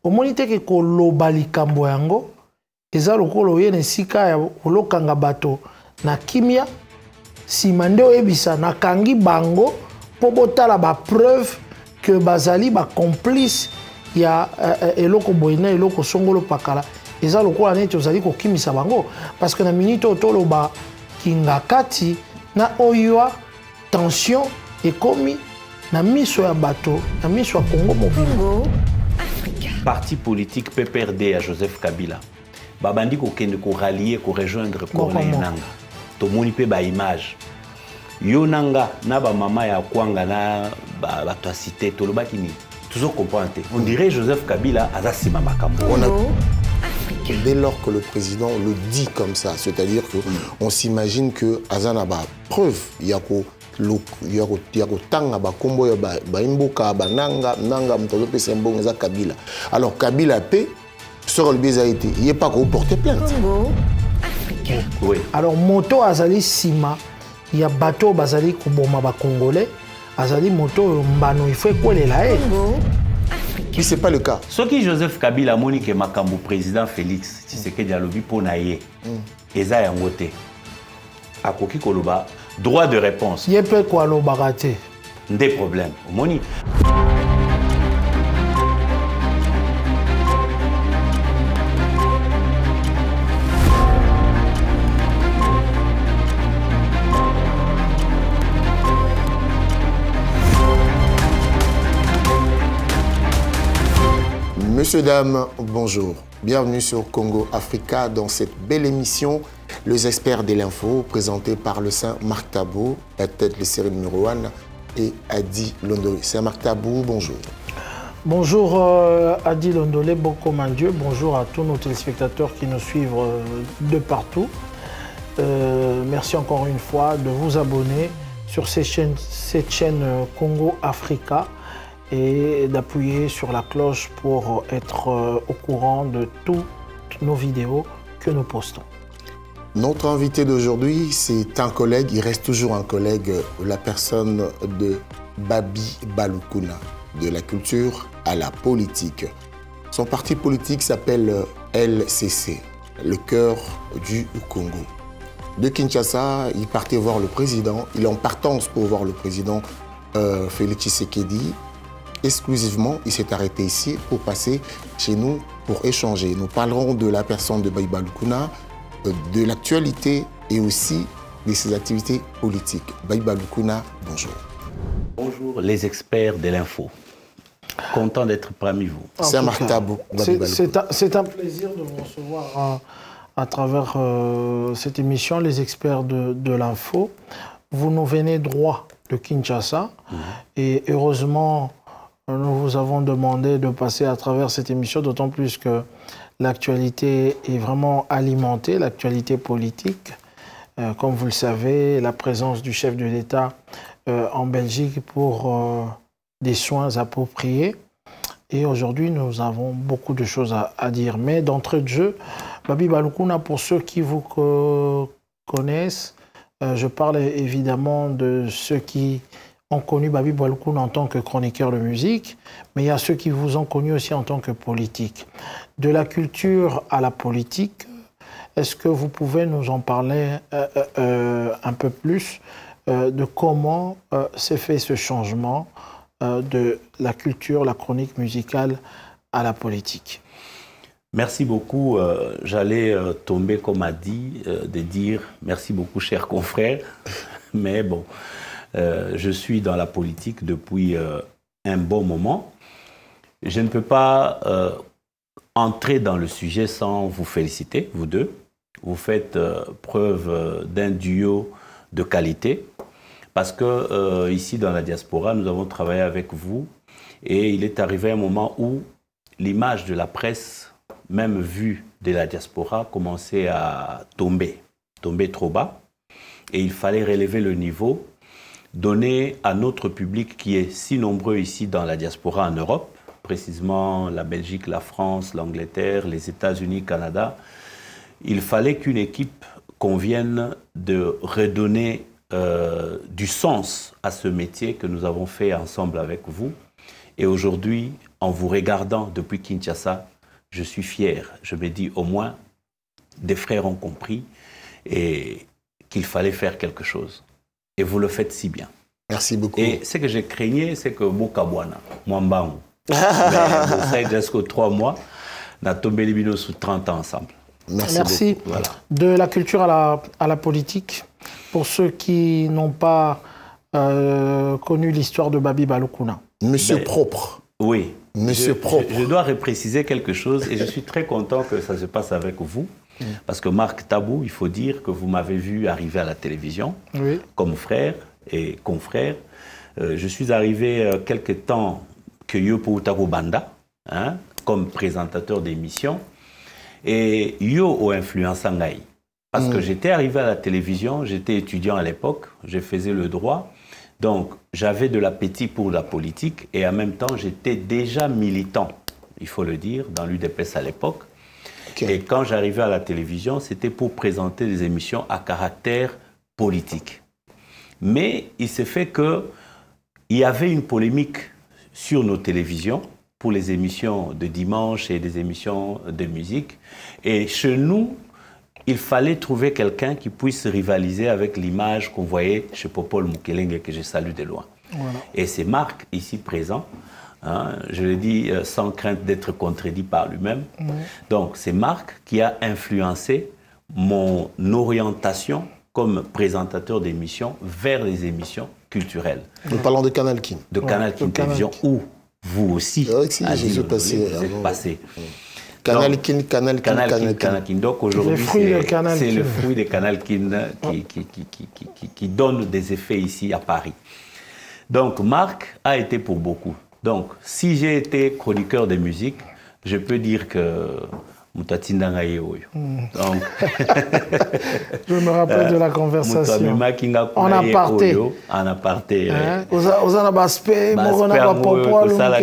omoni te ke koloba likambo yango eza lokolo ye nesika ya kolokanga bato na kimia sima nde oyebisa nakangi bango po botala ba preuve que bazali ba complice ya eloko boyina eloko songolo pakala eza lokola neti ozali kokimisa bango parce que na minute otoloba kingakati na oyo tension ekomi na miso ya bato na miso ya Congo mobile. Parti politique PPRD à Joseph Kabila babandi kokende ko rallier ko rejoindre Corneille Nangaa tomoni pe ba image yo nanga na ba mama ya kwanga na ba to cité tolobaki ni toujours comprendre. On dirait Joseph Kabila azasima makambo. Dès lors que le président le dit comme ça, c'est-à-dire que on s'imagine que Azanaba preuve yako tanga ba kombo ya ba imboka ba nanga mtozo pe sembong eza Kabila. Alors Kabila pe sur le biais été, il est pas qu'on porter plainte. Oui. Alors moto azali sima ya bateau bazali kuboma ba congolais azali moto mbano il faut quoi les la Puis c'est pas le cas. Ce qui Joseph Kabila Monique Makambo président Félix Tshisekedi Dialobi pour naie eza yangote akoki koloba droit de réponse yepe quoi lo baraté des problèmes moni. Monsieur, dames, bonjour. Bienvenue sur Congo Africa dans cette belle émission, Les experts de l'info, présenté par le Saint Marc Tabou, la tête de série numéro 1, et Adi Londolé. Saint Marc Tabou, bonjour. Bonjour Adi Londolé, Bokomandieu. Bonjour à tous nos téléspectateurs qui nous suivent de partout. Merci encore une fois de vous abonner sur cette chaîne Congo Africa et d'appuyer sur la cloche pour être au courant de toutes nos vidéos que nous postons. Notre invité d'aujourd'hui, c'est un collègue, il reste toujours un collègue, la personne de Babi Balukuna, de la culture à la politique. Son parti politique s'appelle LCC, le cœur du Congo. De Kinshasa, il partait voir le président, il est en partance pour voir le président Félix Tshisekedi. Exclusivement, il s'est arrêté ici pour passer chez nous pour échanger. Nous parlerons de la personne de Babi Balukuna, de l'actualité et aussi de ses activités politiques. Babi Balukuna, bonjour. Bonjour les experts de l'info. Content d'être parmi vous. C'est Marc Tabou. C'est un plaisir de vous recevoir à travers cette émission, les experts de l'info. Vous nous venez droit de Kinshasa et heureusement, nous vous avons demandé de passer à travers cette émission, d'autant plus que l'actualité est vraiment alimentée, l'actualité politique. Comme vous le savez, la présence du chef de l'État en Belgique pour des soins appropriés. Et aujourd'hui, nous avons beaucoup de choses à dire. Mais d'entrée de jeu, Babi Balukuna, pour ceux qui vous connaissent, je parle évidemment de ceux qui ont connu Babi Balukuna en tant que chroniqueur de musique, mais il y a ceux qui vous ont connu aussi en tant que politique. De la culture à la politique, est-ce que vous pouvez nous en parler un peu plus de comment s'est fait ce changement de la culture, la chronique musicale à la politique? Merci beaucoup. J'allais tomber, comme a dit, de dire merci beaucoup, chers confrères, mais bon... je suis dans la politique depuis un bon moment. Je ne peux pas entrer dans le sujet sans vous féliciter, vous deux. Vous faites preuve d'un duo de qualité parce que ici dans la diaspora, nous avons travaillé avec vous et il est arrivé un moment où l'image de la presse, même vue de la diaspora, commençait à tomber trop bas et il fallait relever le niveau, donner à notre public qui est si nombreux ici dans la diaspora en Europe, précisément la Belgique, la France, l'Angleterre, les États-Unis, le Canada, il fallait qu'une équipe convienne de redonner du sens à ce métier que nous avons fait ensemble avec vous. Et aujourd'hui, en vous regardant depuis Kinshasa, je suis fier. Je me dis, au moins, des frères ont compris et qu'il fallait faire quelque chose. Et vous le faites si bien. Merci beaucoup. Et ce que je craignais, c'est que Bokabwana, Mwambangu, mais jusqu'aux 3 mois, on a tombé les vidéos sous 30 ans ensemble. Merci. Voilà. De la culture à la politique, pour ceux qui n'ont pas connu l'histoire de Babi Balukuna. Monsieur propre. Oui. Monsieur propre. Je dois repréciser quelque chose et je suis très content que ça se passe avec vous. Parce que Marc Tabou, il faut dire que vous m'avez vu arriver à la télévision comme frère et confrère. Je suis arrivé quelque temps que Yopo Utako Banda, hein, comme présentateur d'émission. Et Yo a influencé Ngaï. Parce que j'étais arrivé à la télévision, j'étais étudiant à l'époque, je faisais le droit. Donc, j'avais de l'appétit pour la politique et en même temps, j'étais déjà militant, il faut le dire, dans l'UDPS à l'époque. Et quand j'arrivais à la télévision, c'était pour présenter des émissions à caractère politique. Mais il s'est fait qu'il y avait une polémique sur nos télévisions pour les émissions de dimanche et des émissions de musique. Et chez nous, il fallait trouver quelqu'un qui puisse rivaliser avec l'image qu'on voyait chez Popol Mukelenge, que je salue de loin. Voilà. Et c'est Marc, ici présent, hein, je le dis sans crainte d'être contredit par lui-même. Donc c'est Marc qui a influencé mon orientation comme présentateur d'émissions vers les émissions culturelles. Nous parlons de Canal Kin. De Canal Kin Télévision, où vous aussi, je suis passé. Vous êtes passé. Canal Kin, Canal Kin. Donc aujourd'hui, c'est le fruit de Canal Kin qui donne des effets ici à Paris. Donc Marc a été pour beaucoup. Donc si j'ai été chroniqueur de musique, je peux dire que donc, je me rappelle de la conversation. En aparté. En aparté. Ozana baspe, morona ba popol, voilà.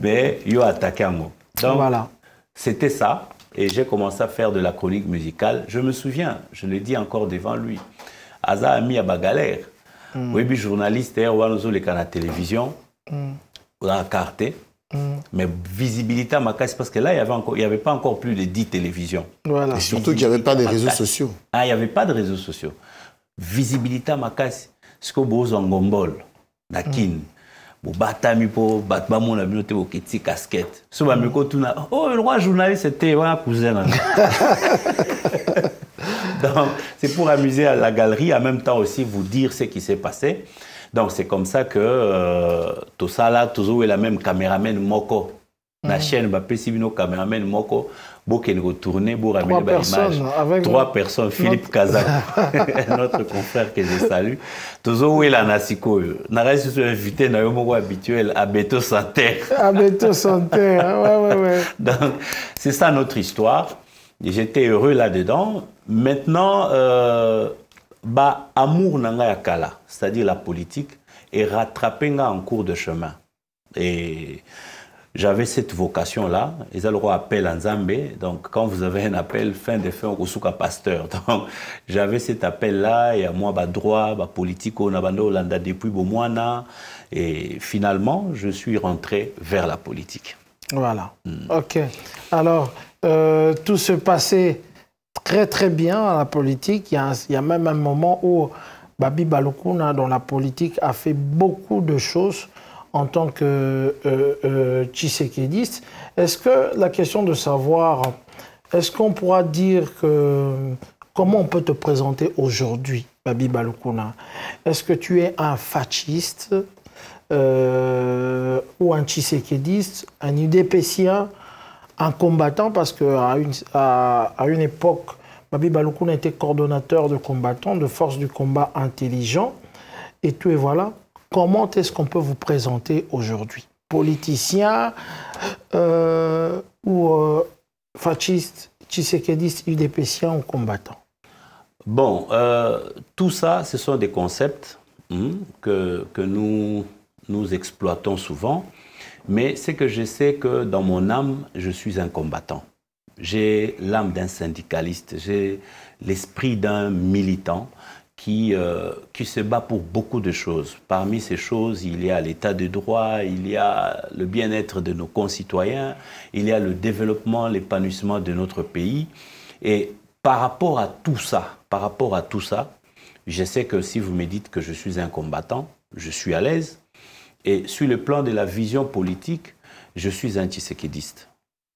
Mais yo attaqué un mot. Donc, voilà. C'était ça. Et j'ai commencé à faire de la chronique musicale. Je me souviens, je le dis encore devant lui, Aza a mis à Bagalère. Oui, puis journaliste, on a la télévision, on a la carte, mais visibilité à ma casse, parce que là, il n'y avait pas encore plus de 10 télévisions. Voilà. Et surtout qu'il n'y avait pas de réseaux sociaux. Ah, il n'y avait pas de réseaux sociaux. Visibilité à ma casse, ce que vous en gombol, la kin. Batami pour battre mon ami au petit casquette. Ce oh, le roi journaliste, c'était un cousin. Donc, c'est pour amuser à la galerie, en même temps aussi vous dire ce qui s'est passé. Donc, c'est comme ça que tout ça là, toujours la même caméraman Moko. La chaîne, Bapesibino caméraman Moko, Boken retourné, pour ramener l'image. 3 personnes, Philippe Kazak, notre confrère que je salue. Toujours la Nasiko. N'a suis invité, n'a pas habituel à Beto Santerre. À Beto Santerre, ouais. Donc, c'est ça notre histoire. J'étais heureux là-dedans. Maintenant, amour nanga yakala, c'est-à-dire la politique, est rattrapé en cours de chemin. Et j'avais cette vocation-là. Ils ont le droit appel en Zambé. Donc, quand vous avez un appel, fin de fin, au souka pasteur. Donc, j'avais cet appel-là. Et à moi, droit, politique, on a Hollanda depuis Bomwana. Et finalement, je suis rentré vers la politique. Voilà. OK. Alors, tout se passait très très bien à la politique. Il y a même un moment où Babi Balukuna, dans la politique, a fait beaucoup de choses en tant que tshisekédiste. Est-ce que la question de savoir, est-ce qu'on pourra dire que comment on peut te présenter aujourd'hui, Babi Balukuna? Est-ce que tu es un fasciste ou un tshisekédiste, un UDPSien, un combattant? Parce qu'à une époque, Babi Balukuna était coordonnateur de combattants, de forces du combat intelligent. Et tout, et voilà. Comment est-ce qu'on peut vous présenter aujourd'hui? Politicien ou fasciste, tshisekédiste, UDPSien ou combattant? Bon, tout ça, ce sont des concepts que nous exploitons souvent. Mais c'est que je sais que dans mon âme, je suis un combattant. J'ai l'âme d'un syndicaliste, j'ai l'esprit d'un militant qui se bat pour beaucoup de choses. Parmi ces choses, il y a l'état de droit, il y a le bien-être de nos concitoyens, il y a le développement, l'épanouissement de notre pays. Et par rapport à tout ça, je sais que si vous me dites que je suis un combattant, je suis à l'aise. Et sur le plan de la vision politique, je suis un tshisekédiste.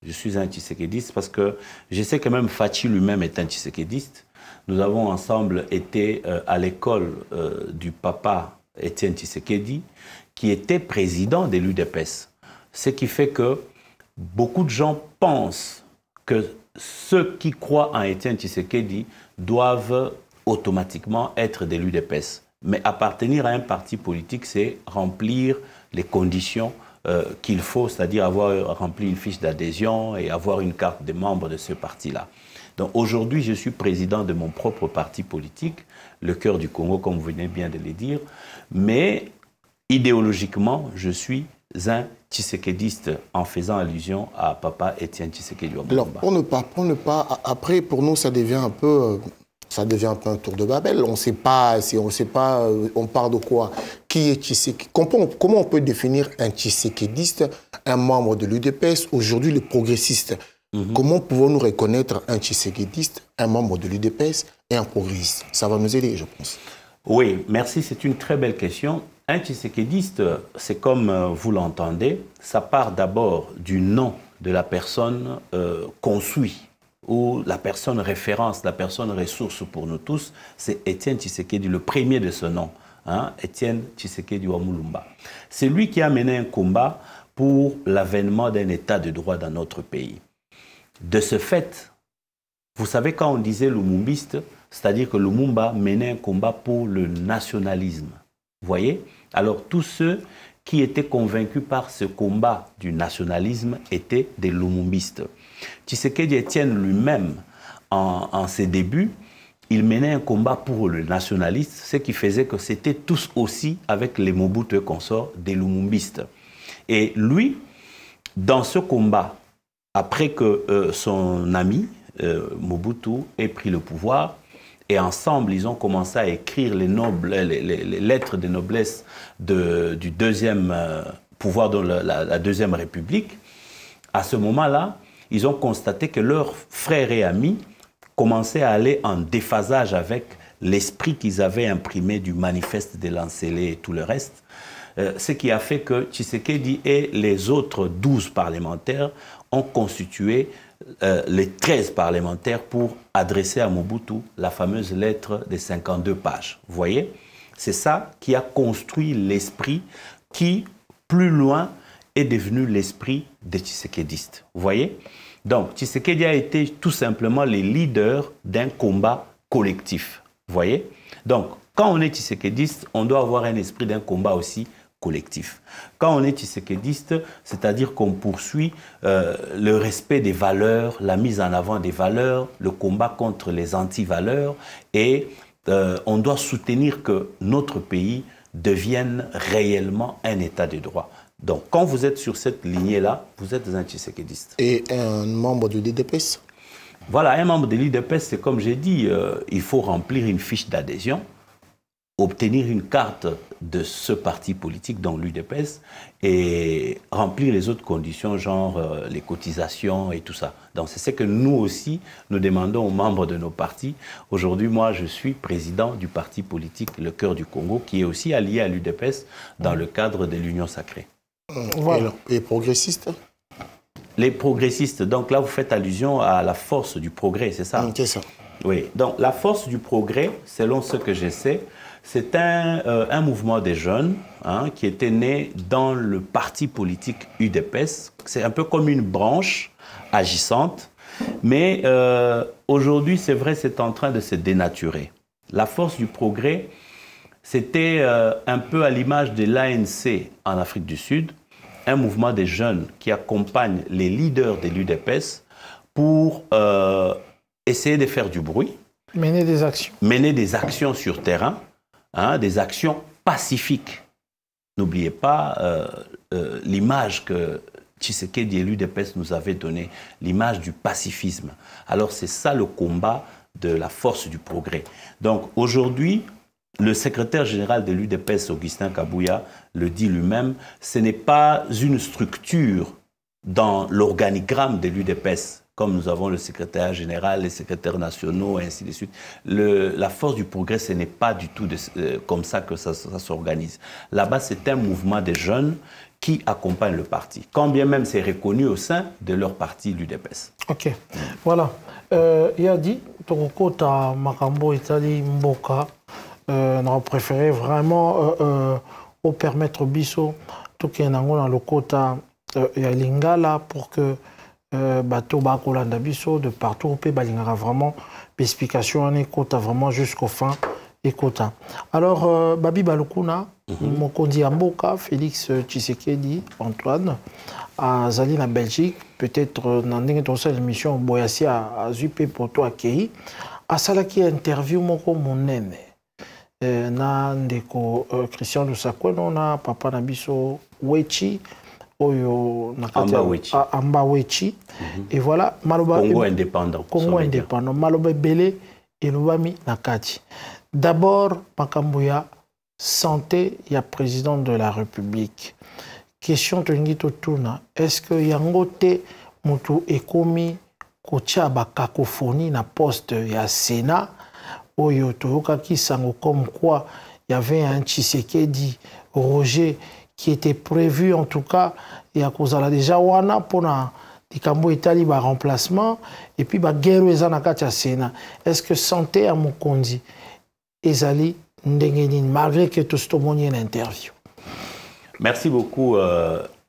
Je suis un tshisekédiste parce que je sais que même Fachi lui-même est un tshisekédiste. Nous avons ensemble été à l'école du papa Étienne Tshisekedi, qui était président de l'UDPS. Ce qui fait que beaucoup de gens pensent que ceux qui croient en Étienne Tshisekedi doivent automatiquement être de l'UDPS. Mais appartenir à un parti politique, c'est remplir les conditions qu'il faut, c'est-à-dire avoir rempli une fiche d'adhésion et avoir une carte de membre de ce parti-là. Donc aujourd'hui, je suis président de mon propre parti politique, le Cœur du Congo, comme vous venez bien de le dire, mais idéologiquement, je suis un tshisekédiste en faisant allusion à papa Étienne Tshisekedi. Alors, pour ne pas, après, pour nous, ça devient un peu un tour de Babel. On ne sait pas, on parle de quoi. Qui est Tshisekedi? Comment on peut définir un tshisekédiste, un membre de l'UDPS, aujourd'hui les progressistes? Comment pouvons-nous reconnaître un tshisekédiste, un membre de l'UDPS et un progressiste? Ça va nous aider, je pense. Oui, merci, c'est une très belle question. Un tshisekédiste, c'est comme vous l'entendez, ça part d'abord du nom de la personne qu'on suit, ou la personne référence, la personne ressource pour nous tous, c'est Étienne Tshisekedi, le premier de ce nom, hein, Étienne Tshisekedi wa Mulumba. C'est lui qui a mené un combat pour l'avènement d'un état de droit dans notre pays. De ce fait, vous savez, quand on disait lumumbiste, c'est-à-dire que Lumumba menait un combat pour le nationalisme. Vous voyez? Alors tous ceux qui étaient convaincus par ce combat du nationalisme étaient des lumumbistes. Tshisekedi Étienne lui-même, en ses débuts, il menait un combat pour le nationalisme, ce qui faisait que c'était tous aussi, avec les Mobutu et consorts, des lumumbistes. Et lui, dans ce combat, après que son ami Mobutu ait pris le pouvoir, et ensemble, ils ont commencé à écrire les lettres de noblesse du deuxième pouvoir de la Deuxième République. À ce moment-là, ils ont constaté que leurs frères et amis commençaient à aller en déphasage avec l'esprit qu'ils avaient imprimé du manifeste de Lancélé et tout le reste. Ce qui a fait que Tshisekedi et les autres 12 parlementaires ont constitué les 13 parlementaires pour adresser à Mobutu la fameuse lettre des 52 pages. Vous voyez? C'est ça qui a construit l'esprit qui, plus loin, est devenu l'esprit des tshisekédistes. Vous voyez? Donc, Tshisekedi a été tout simplement les leaders d'un combat collectif. Vous voyez? Donc, quand on est tshisekédiste, on doit avoir un esprit d'un combat aussi collectif. Quand on est tshisekédiste, c'est-à-dire qu'on poursuit le respect des valeurs, la mise en avant des valeurs, le combat contre les anti-valeurs, et on doit soutenir que notre pays devienne réellement un état de droit. Donc, quand vous êtes sur cette lignée-là, vous êtes un tshisekédiste. Et un membre de l'UDPS? Voilà, un membre de l'UDPS, c'est comme j'ai dit, il faut remplir une fiche d'adhésion, obtenir une carte de ce parti politique, dans l'UDPS, et remplir les autres conditions, genre les cotisations et tout ça. Donc c'est ce que nous aussi, nous demandons aux membres de nos partis. Aujourd'hui, moi, je suis président du parti politique Le Cœur du Congo, qui est aussi allié à l'UDPS dans le cadre de l'Union Sacrée. Voilà. Et les progressistes? Les progressistes, donc là, vous faites allusion à la force du progrès, c'est ça? C'est ça. Oui, donc la force du progrès, selon ce que je sais, c'est un mouvement des jeunes qui était né dans le parti politique UDPS. C'est un peu comme une branche agissante, mais aujourd'hui, c'est vrai, c'est en train de se dénaturer. La force du progrès, c'était un peu à l'image de l'ANC en Afrique du Sud, un mouvement des jeunes qui accompagne les leaders de l'UDPS pour essayer de faire du bruit. Mener des actions. Mener des actions sur terrain. Des actions pacifiques. N'oubliez pas l'image que Tshisekedi et l'UDPS nous avaient donnée, l'image du pacifisme. Alors c'est ça le combat de la force du progrès. Donc aujourd'hui, le secrétaire général de l'UDPS, Augustin Kabouya, le dit lui-même, ce n'est pas une structure dans l'organigramme de l'UDPS, comme nous avons le secrétaire général, les secrétaires nationaux, et ainsi de suite. La force du progrès, ce n'est pas du tout comme ça que ça s'organise. Là-bas, c'est un mouvement de jeunes qui accompagnent le parti, quand bien même c'est reconnu au sein de leur parti, l'UDPS. Ok, voilà. Il a dit, Tokota Makambo Itali Mboka, on a préféré vraiment au permettre Bisso, tout qui est dans le quota Lingala pour que bateau Bakolanda Bisso de partout au pays balingara vraiment l'explication en quota vraiment jusqu'au fin et quota. Alors Babi Balukuna, Mokondi Amboka, Félix Tshisekedi, Antoine, à Zali na Belgique, peut-être dans l'émission Boyassi à Zupe pour toi Kei, à Salaki interview Moko Monene. Na ndeko Christian Lusakwe na papa na biso Wechi oyo Amba Wechi. Amba Wechi et voilà maloba Congo indépendant. Congo indépendant maloba belé et lobami nakati. D'abord makambo santé ya président de la République. Question tongito tuna est-ce que yangote mutu ekomi kotia ba cacophonie na poste ya Sénat Oyo Toyoka sango comme quoi il y avait un Tshisekedi Roger qui était prévu en tout cas et à cause de la déjà wana pour na Tikambo Itali ba remplacement et puis ba guerre ezana katia Sénat. Est-ce que santé à Mokondi ezali ndengeni malgré que tout ce monde l'interview. Merci beaucoup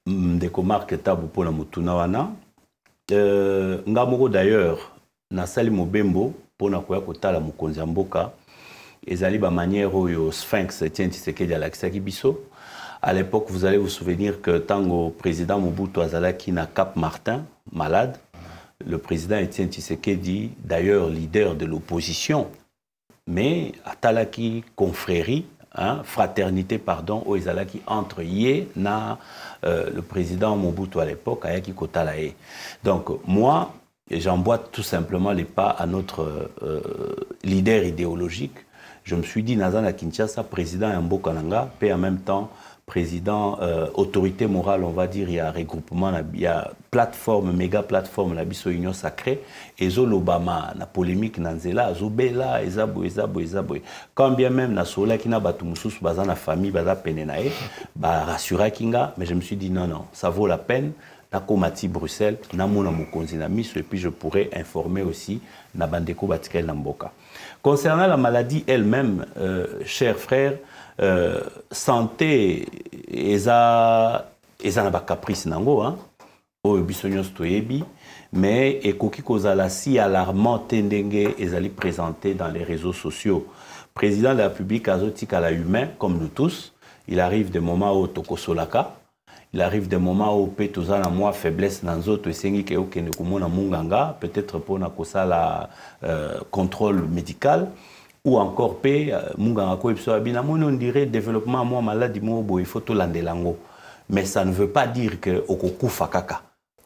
Ndeko Marc Tabu pour la mutuna wana. Ngamoko d'ailleurs Nasali Mobembo pour na koya kotala mokonzi mboka ezali ba manière oyo Sphinx Etienne Tshisekedi alakisaki biso. À l'époque, vous allez vous souvenir que tango président Mobutu azalaki na Cap Martin malade, le président Etienne Tshisekedi, d'ailleurs leader de l'opposition, mais atalaki confrérie, fraternité pardon, o ezalaki entre ye na le président Mobutu à l'époque ayaki kotala ye. Donc moi j'emboîte tout simplement les pas à notre leader idéologique. Je me suis dit, Nazana Kinshasa, président Mbokananga, puis en même temps, président, autorité morale, on va dire, il y a regroupement, il y a plateforme, méga plateforme, la biso Union Sacrée, et l'Obama, la polémique, Nanzela, Zobela, Ezabo. Quand bien même, na sola qui n'a pas tout moussous, bazan la famille, baza penenae, bah rassura kinga, mais je me suis dit, non, ça vaut la peine. Nakomati Bruxelles, namona mokonzi na miso et puis je pourrais informer aussi Nabandeko Batikel Namboka. Concernant la maladie elle-même, chers frères, santé eza na ba caprice nango oyo biso nyonso toyebi, mais ekoki kozala si alarmant ndenge ezali présenté dans les réseaux sociaux. Président de la République azotika la humain comme nous tous, il arrive des moments où tokosolaka. Il arrive des moments où peut-être à moi faiblesse dans d'autres sengi que ne kumona munganga peut-être pour na kosala contrôle médical ou encore pe munganga ko ipso abina on dirait développement moi maladie mo bo il faut to landelango, mais ça ne veut pas dire que okokufa kaka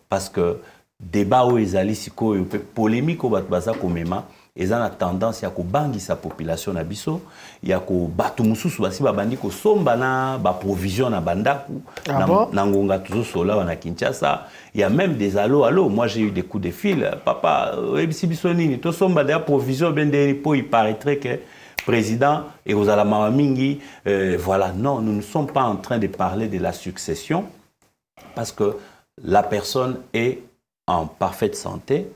parce que débat où ezali siko polémique au batbaza komema ils ont tendance à bangi sa population na biso ya ko batu mususu basi babandi ko somba na ba provision na bandaku na ngonga tuzo sola na Kinshasa. Il y a même des allo moi j'ai eu des coups de fil papa ebisi biso nini to somba de provision benderi po il paraîtrait que président et aux alama mingi voilà. Non, nous ne sommes pas en train de parler de la succession parce que la personne est en parfaite santé,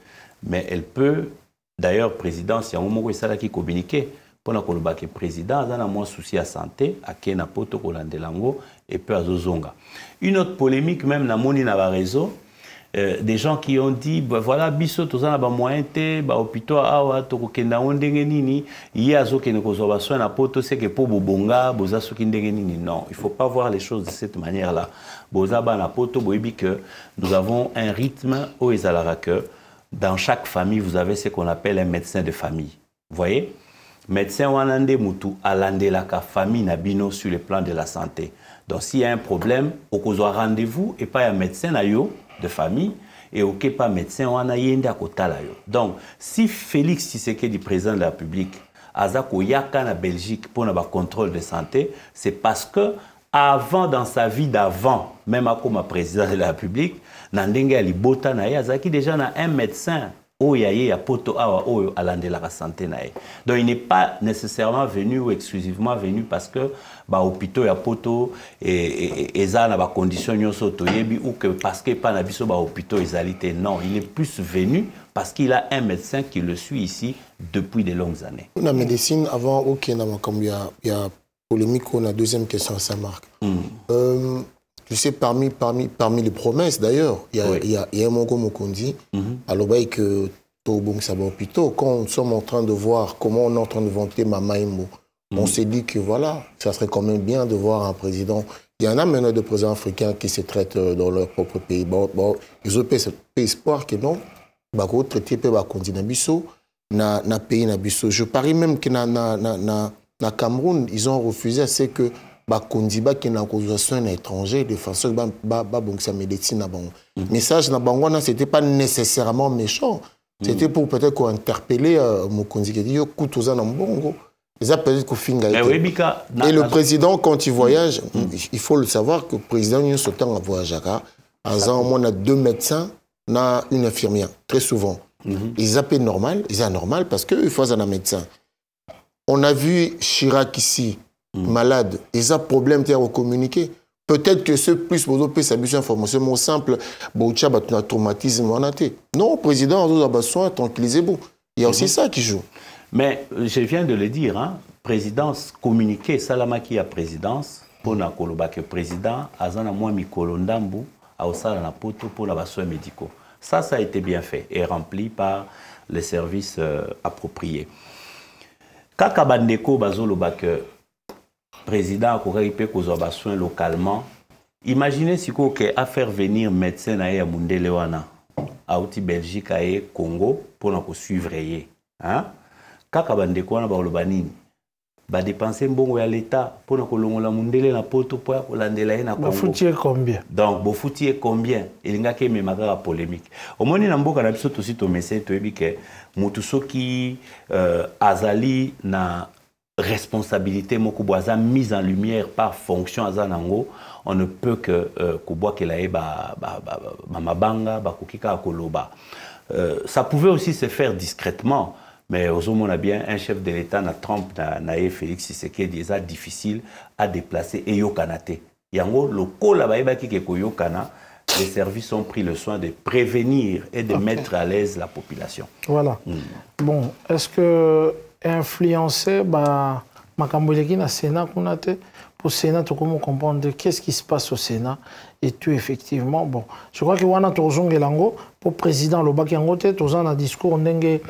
mais elle peut. D'ailleurs, président, si on m'a dit qui communiqué pour que président a moins souci à santé, à Kena Poto Kolandelango et peu à Zozonga. Une autre polémique même na moni na réseau, des gens qui ont dit bah, voilà biso to za ba moyen te ba hôpital awa to kokenda ndenge nini yazo ke nekozwa soin na poto c'est que pour bobonga boza soki ndenge nini. Non, il faut pas voir les choses de cette manière-là. Boza ba na poto boyebi que nous avons un rythme au ezalara que dans chaque famille, vous avez ce qu'on appelle un médecin de famille. Vous voyez? Médecin wanande mutu alande la famille nabino sur le plan de la santé. Donc s'il y a un problème, on a rendez-vous et pas un médecin nayo de famille et ok pas médecin on a yende akotala yo. Donc si Félix Tshisekedi président de la République azako yaka na Belgique pour un contrôle de santé, c'est parce que avant dans sa vie d'avant, même comme président de la République, nandenge alibota na ye azaki déjà na un médecin oyaye ya poto awa oyo alande la santé na ye. Donc il n'est pas nécessairement venu ou exclusivement venu parce que ba hôpitaux ya poto et ça na ba conditions nyoso toyebi ou que parce que pas na biso ba hôpitaux ezalité. Non, il est plus venu parce qu'il a un médecin qui le suit ici depuis de longues années. La médecine avant OK comme il y a polémique on a deuxième question ça marque. Je sais, parmi les promesses, d'ailleurs, il y a un mot comme on dit, alors que quand nous sommes en train de voir comment on est en train de vanter Mamaïmo, on s'est dit que voilà, ça serait quand même bien de voir un président. Il y en a maintenant de présidents africains qui se traitent dans leur propre pays. Bon, ils ont espoir que non, traiter na pays na biso. Je parie même que na Cameroun, ils ont refusé, c'est que Kondiba qui n'a causation étranger de façon que sa médecine na bango. Message na bango c'était pas nécessairement méchant. C'était pour peut-être qu'on interpeller Mokonzi qui dit yo kutoza na mbongo. Ça peut-être qu'on finga. Et le président quand il voyage, il faut le savoir que le président il se temps à voyager on a 2 médecins, na une infirmière très souvent. Ils appellent normal, parce que il faut un médecin. On a vu Chirac ici malade, ils ont problème de communiquer. Peut-être que ce plus vous avez sa information moins simple, boucha un traumatisme en athée. Non, président, on a besoin tranquillisez-vous. Il y a aussi ça qui joue. Mais je viens de le dire, hein, présidence communiquer salama qui a présidence pour na koloba que président azana moi mikolo ndambu a osala na poto pour la soins médicaux. Ça a été bien fait et rempli par les services appropriés. Kaka bandeko bazoloba que président a besoin soins localement. Imaginez si vous a faire venir médecin à Mundelewana, à Outi Belgique, à Congo, pour nous suivre. Hein? Kaka bandeko na balobanini. Ba dépenser mbongo ya l'État pour nous kolongola mundele na poto pour kolandela na Congo. Bofutie combien? Donc bofutie combien? Il nga ke memaka polémique. Omoni na mboka na biso to sito message to ebike mutu soki azali na responsabilité mokuboza mise en lumière par fonction azanango, on ne peut que kubwa kelae mamabanga bakukika koloba. Ça pouvait aussi se faire discrètement. Mais on a bien un chef de l'État, Trump, Félix Tshisekedi, c'est difficile à déplacer et yokanate. Yango loko la baïba qui yokana, les services ont pris le soin de prévenir et de mettre à l'aise la population. Voilà. Bon, est-ce que influencer makamboleki na Sénat kunate pour Sénat comment comprendre qu'est-ce qui se passe au Sénat et tout effectivement bon, je crois que wana tozongelango pour président lobaki yango te tozana discours ndenge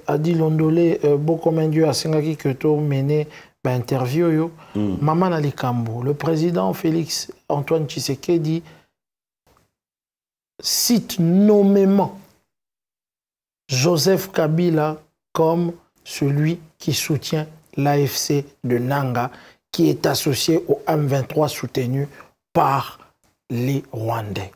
Adi Londolé, beaucoup de Dieu a sengaki que to mené interview yo. Maman Ali Kambo, le président Félix Antoine Tshisekedi cite nommément Joseph Kabila comme celui qui soutient l'AFC de Nanga, qui est associé au M23 soutenu par les Rwandais.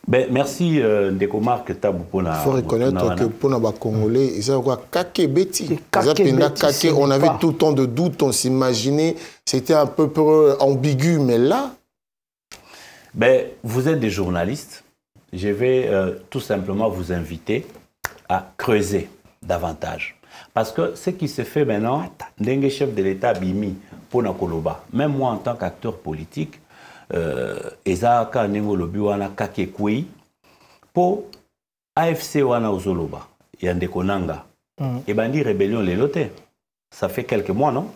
Ben, merci Ndeko Marc Tabou pour la... Il faut reconnaître que pour les Congolais, ils ont kake beti. On avait tout le temps de doute, on s'imaginait, c'était un peu ambigu, mais là... Ben, vous êtes des journalistes. Je vais tout simplement vous inviter à creuser davantage. Parce que ce qui se fait maintenant, Ndenge chef de l'État Bimi pour Nakoloba, même moi en tant qu'acteur politique, ezaka nengo lobi wana kakekui po AFC wana ozoloba ya ndeko nanga et bandi rébellion lelote ça fait quelques mois non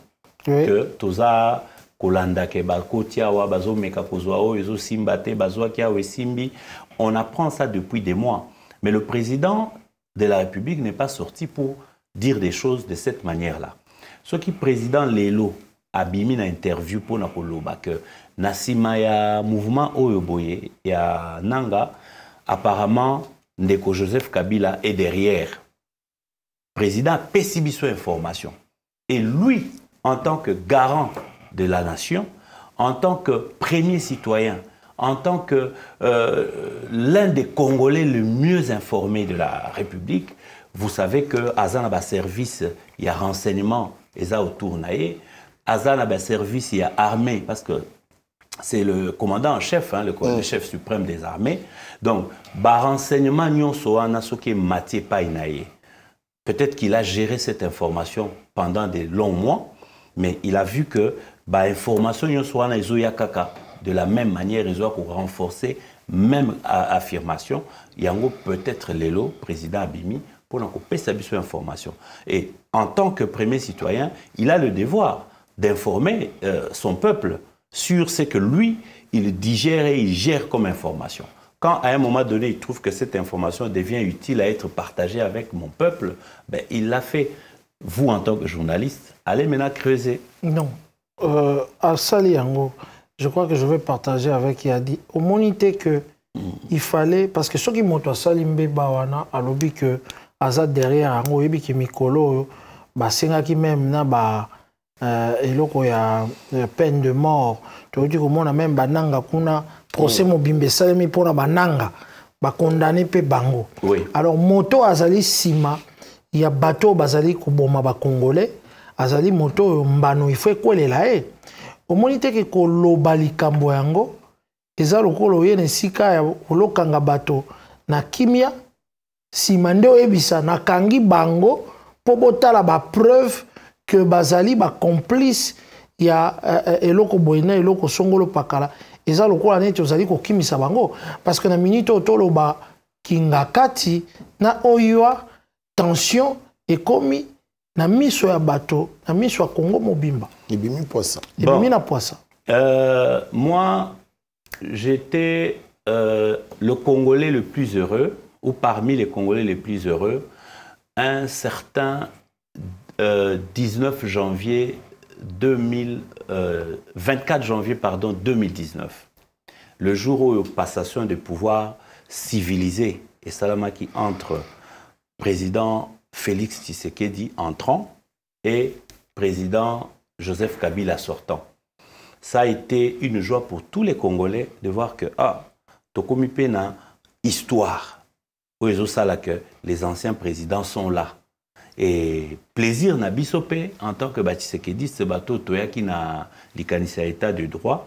que toza kolanda ke bakotia wa bazomeka kozwa o ezo simbate bazwa kia wesimbi on apprend ça depuis des mois mais le président de la République n'est pas sorti pour dire des choses de cette manière-là. Ce qui président Lelo abimi na interview pour na koloba que nasima ya mouvement Oyoboye ya Nanga apparemment Ndeko Joseph Kabila est derrière. Président pessibiso information. Et lui en tant que garant de la nation, en tant que premier citoyen, en tant que l'un des Congolais le mieux informés de la République. Vous savez que Azana service, il y a renseignement, et ça autour naé. Azana service, il y a armée, parce que c'est le commandant en chef, hein, le chef suprême des armées. Donc, renseignement nyonso ana soki Mathieu Painaye. Peut-être qu'il a géré cette information pendant des longs mois, mais il a vu que l'information nyonso ana izoya kaka de la même manière, ils ont renforcer même affirmation. Yango peut-être l'élo, président Abimi, pour n'accompagner sa information. Et en tant que premier citoyen, il a le devoir d'informer son peuple sur ce que lui, il digère et il gère comme information. Quand à un moment donné, il trouve que cette information devient utile à être partagée avec mon peuple, ben, il l'a fait. Vous, en tant que journaliste, allez maintenant creuser. Non. À Saliango, je crois que je vais partager avec Yadi. Au monité que il fallait, parce que ceux qui m'ont salimé bawana, à l'objet que Azad derrière Ango, et qui mikolo, basenga qui même na ba eloko ya peine de mort. Tu dis comment on a même bananga kuna procès mobimbe salemi pour na bananga, ba condamné pe bango. Oui. Alors moto azali sima, il y a bateau bazali kuboma ba congolais, azali moto mbano il faut kolela e. Au monité que koloba likambo yango, eza lokolo yene sika ya olokanga bato na kimia simande oyebisa na kangi bango po botala ba preuve que bazali ba complice ya eloko boyena eloko songolo pakala eza lokola neti ozali kokimisa bango parce que na minute otoloba kingakati na oyoa tension ekomi na miso ya bato na miso ya Congo mobimba ebimi poisa ebimi na poisa. Moi j'étais le Congolais le plus heureux, ou parmi les Congolais les plus heureux, un certain 19 janvier 24 janvier pardon, 2019. Le jour où passation de pouvoir civilisé et Salamaki entre président Félix Tshisekedi entrant et président Joseph Kabila sortant. Ça a été une joie pour tous les Congolais de voir que, Tokomi Pena, histoire, où que les anciens présidents sont là. Et plaisir na bisope en tant que Tshisekedi, ce bateau toyaki na likanisa état de droit.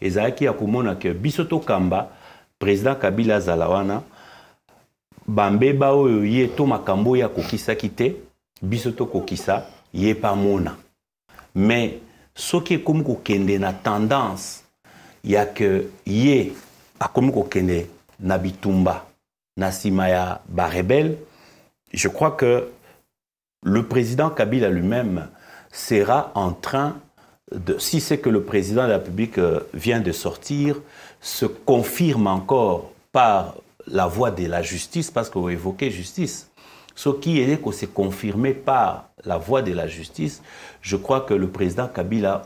Et Zaki akumona que bisoto Kamba, président Kabila Zalawana, Bambeba oyo ye to makambo ya kokisa kite, bisoto kokisa, ye pa mona. Mais ce qui est comme kokende na tendance, il y a que yé a comme kokende na bitumba, na simaya ba rebelle. Je crois que le président Kabila lui-même sera en train de, si c'est que le président de la République vient de sortir, se confirme encore par la voie de la justice, parce que vous évoquez justice. Ce qui est que c'est confirmé par la voie de la justice, je crois que le président Kabila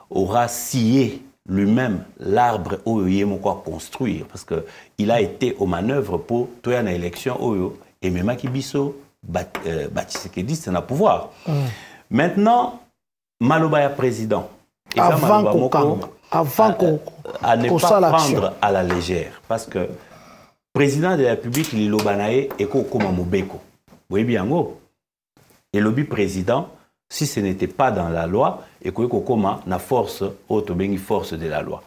aura scié lui-même l'arbre où il est construire, parce qu'il a été aux manœuvres pour toute une élection et même Kibiso, Tshisekedi, c'est un pouvoir. Maintenant, Maloba est président. Et avant à ne pas prendre à la légère, parce que président de la République, il est comme Mobeko. Vous voyez bien, et le président, si ce n'était pas dans la loi, et que la force, force de la loi.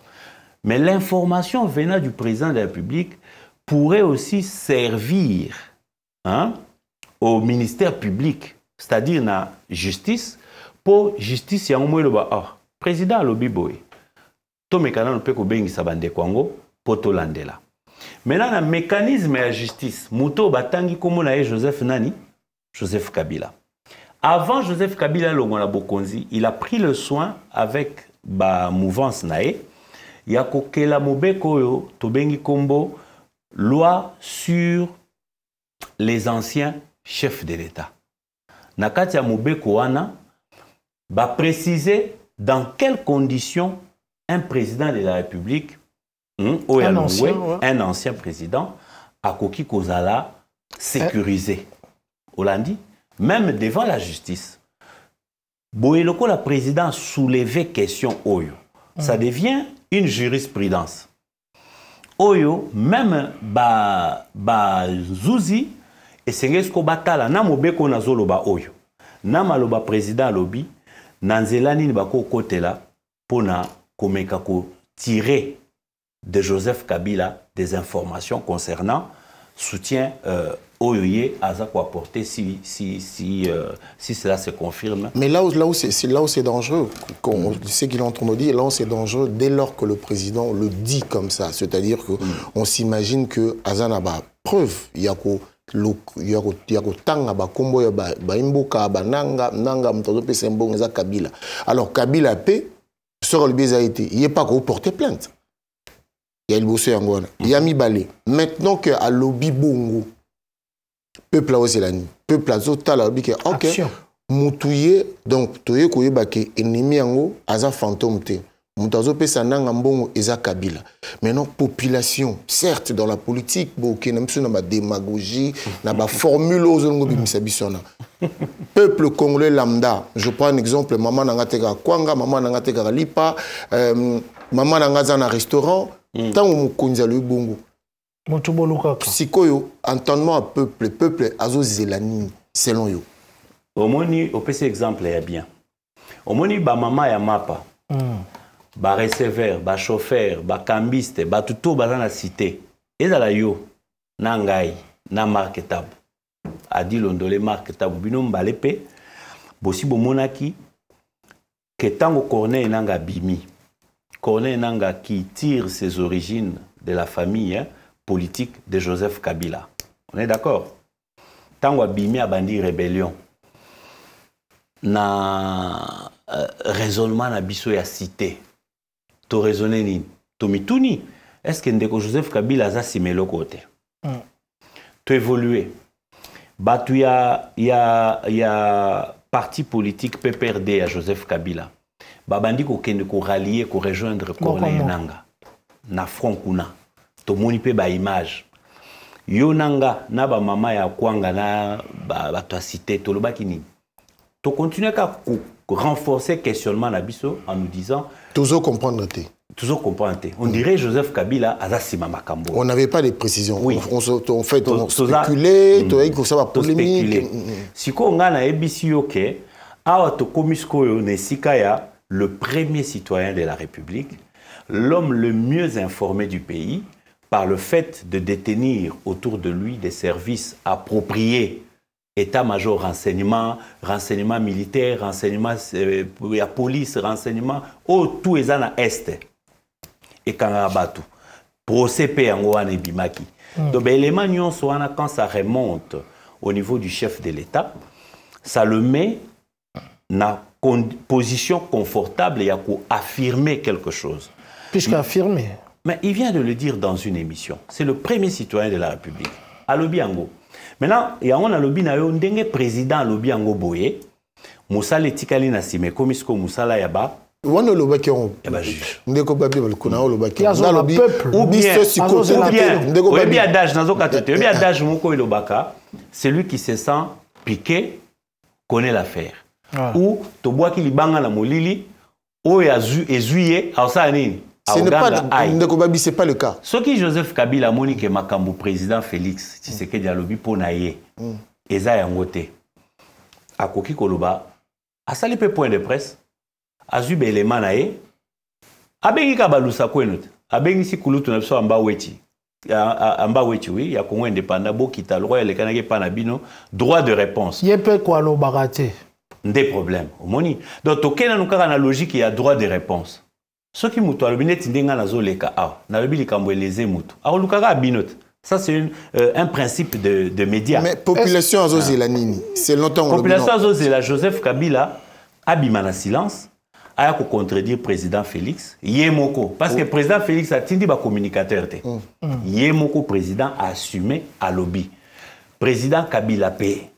Mais l'information venant du président de la République pourrait aussi servir au ministère public, c'est-à-dire la justice, pour justice, il y a un mot président Lobi Boy. Tomekana ne peut pas bengi sabande Congo pour Tolandela. Maintenant, le mécanisme de la justice, Mouto Batangi Komona et Joseph Nani, Joseph Kabila. Avant Joseph Kabila Longona Bokonzi, il a pris le soin avec la mouvance Nae, il y a Kokela Mobeko Tobengi Kombo, loi sur les anciens chefs de l'État. Nakatia Mobeko Wana va préciser dans quelles conditions un président de la République, un ancien président, a Koki Kozala sécurisé. Hollandi, même devant la justice. Boyeloko, la présidente, soulevait question Oyo. Ça devient une jurisprudence. Oyo, même Zouzi, et c'est ce qu'on batala, na mobeko na zoloba oyo. Na maloba président lobby, nanzelani bako kote la, pona komeka ko tirer de Joseph Kabila des informations concernant soutien Oyoye Aza quoi apporter si cela se confirme. Mais là où c'est dangereux, c'est qu'il est en train de dire, là où c'est dangereux dès lors que le président le dit comme ça, c'est-à-dire qu'on s'imagine que Aza n'a pas preuve, il y a Kabila. Alors Kabila paie, sur le biais a été, il n'y a pas qu'au porter plainte. Il y a le bossé en Gouana. Il y a mis balai. Maintenant que à lobby bongo, peuple à Oselani, peuple à Zota, la lobby qui est ok, moutouye, donc toye koye bake ennemi ango, aza fantôme te. Moutazo pe sananga mbongo eza Kabila. Maintenant population, certes dans la politique, boké na mso na ba démagogie, na ba formule ozongo bimisa bisona. Peuple congolais lambda, je prends un exemple, maman nanga teka kwanga, maman nanga teka lipa, maman nanga za na restaurant. Tant que Mokonza le bongo. Sikoyo, entendement à peuple azo zelani, selon yo. Omoni, au PC exemple est bien. Omoni, ba maman ya mapa, ba receveur, ba chauffeur, ba cambiste, ba tuto ba dans la cité. Et dans la yo, nangai, na marketable. A dit l'ondole marketable, binom balepe, bossi bo monaki, que tango corneille nanga bimi. Corneille Nanga qui tire ses origines de la famille politique de Joseph Kabila. On est d'accord? Tango Bimi a bandi rébellion. Na raisonnement na biso ya cité. To raisonner ni. To mituni. Est-ce que ndeko Joseph Kabila a simelo côté? To évoluer. Batu ya parti politique PPRD à Joseph Kabila. Babandi ko kende ko rallier ko rejoindre Corneille Nanga na front kuna to moni pe ba image yo nanga na ba mama ya kwanga na ba to cité to lobaki ni to continuer ka renforcer questionnement na biso en nous disant toujours comprendre té on dirait Joseph Kabila azasima makambo. On n'avait pas de précisions. Oui. On spéculait, to ça va polémique. Siko ngana ebisi yoke awa to komisko yo ne sikaya le premier citoyen de la République, l'homme le mieux informé du pays, par le fait de détenir autour de lui des services appropriés, état-major, renseignement militaire, renseignement police, renseignement, tout est en est. Et quand on a tout, procès en bimaki. Donc, l'élément quand ça remonte au niveau du chef de l'État, ça le met dans position confortable et à affirmer quelque chose. Puisqu'affirmer. Mais il vient de le dire dans une émission. C'est le premier citoyen de la République. À Lobiango. Maintenant, il y a un lobby na yo ndenge président à Lobiango boye. Moussa Letikali na sime komisko Moussa la yaba. Wana lobaki on. Yaba juge. Ndeko babi balkuna o lobaki. Na lobby ou bien adage nazo katote. Ou bien adage moko ilobaka, celui qui se sent piqué connaît l'affaire. Ou toboa ki libanga na molili o ezuye aosa nini. C'est pas le cas. Ce qui Joseph Kabila Monique Makambo président Félix Tshisekedi alobi pona ye eza yangote akoki koloba asali pe point de presse azu be élément na ye abengi ka balusa kwenote abengi si kulutu na biso amba wechi oui ya Congo indépendant bokita le roi elekanaki pa na bino droit de réponse yepe kwa lo bagate des problèmes omoni donc tokena nukaka na logique ya droit de réponse. Ce qui moutou, ça c'est un principe de médias. Mais population azozelanini, c'est longtemps. Population azozela Joseph Kabila abimana silence, a contredire président Félix, yemoko parce que président Félix a tindi ba communicateur te. Yemoko président a assumé à lobby. Président Kabila P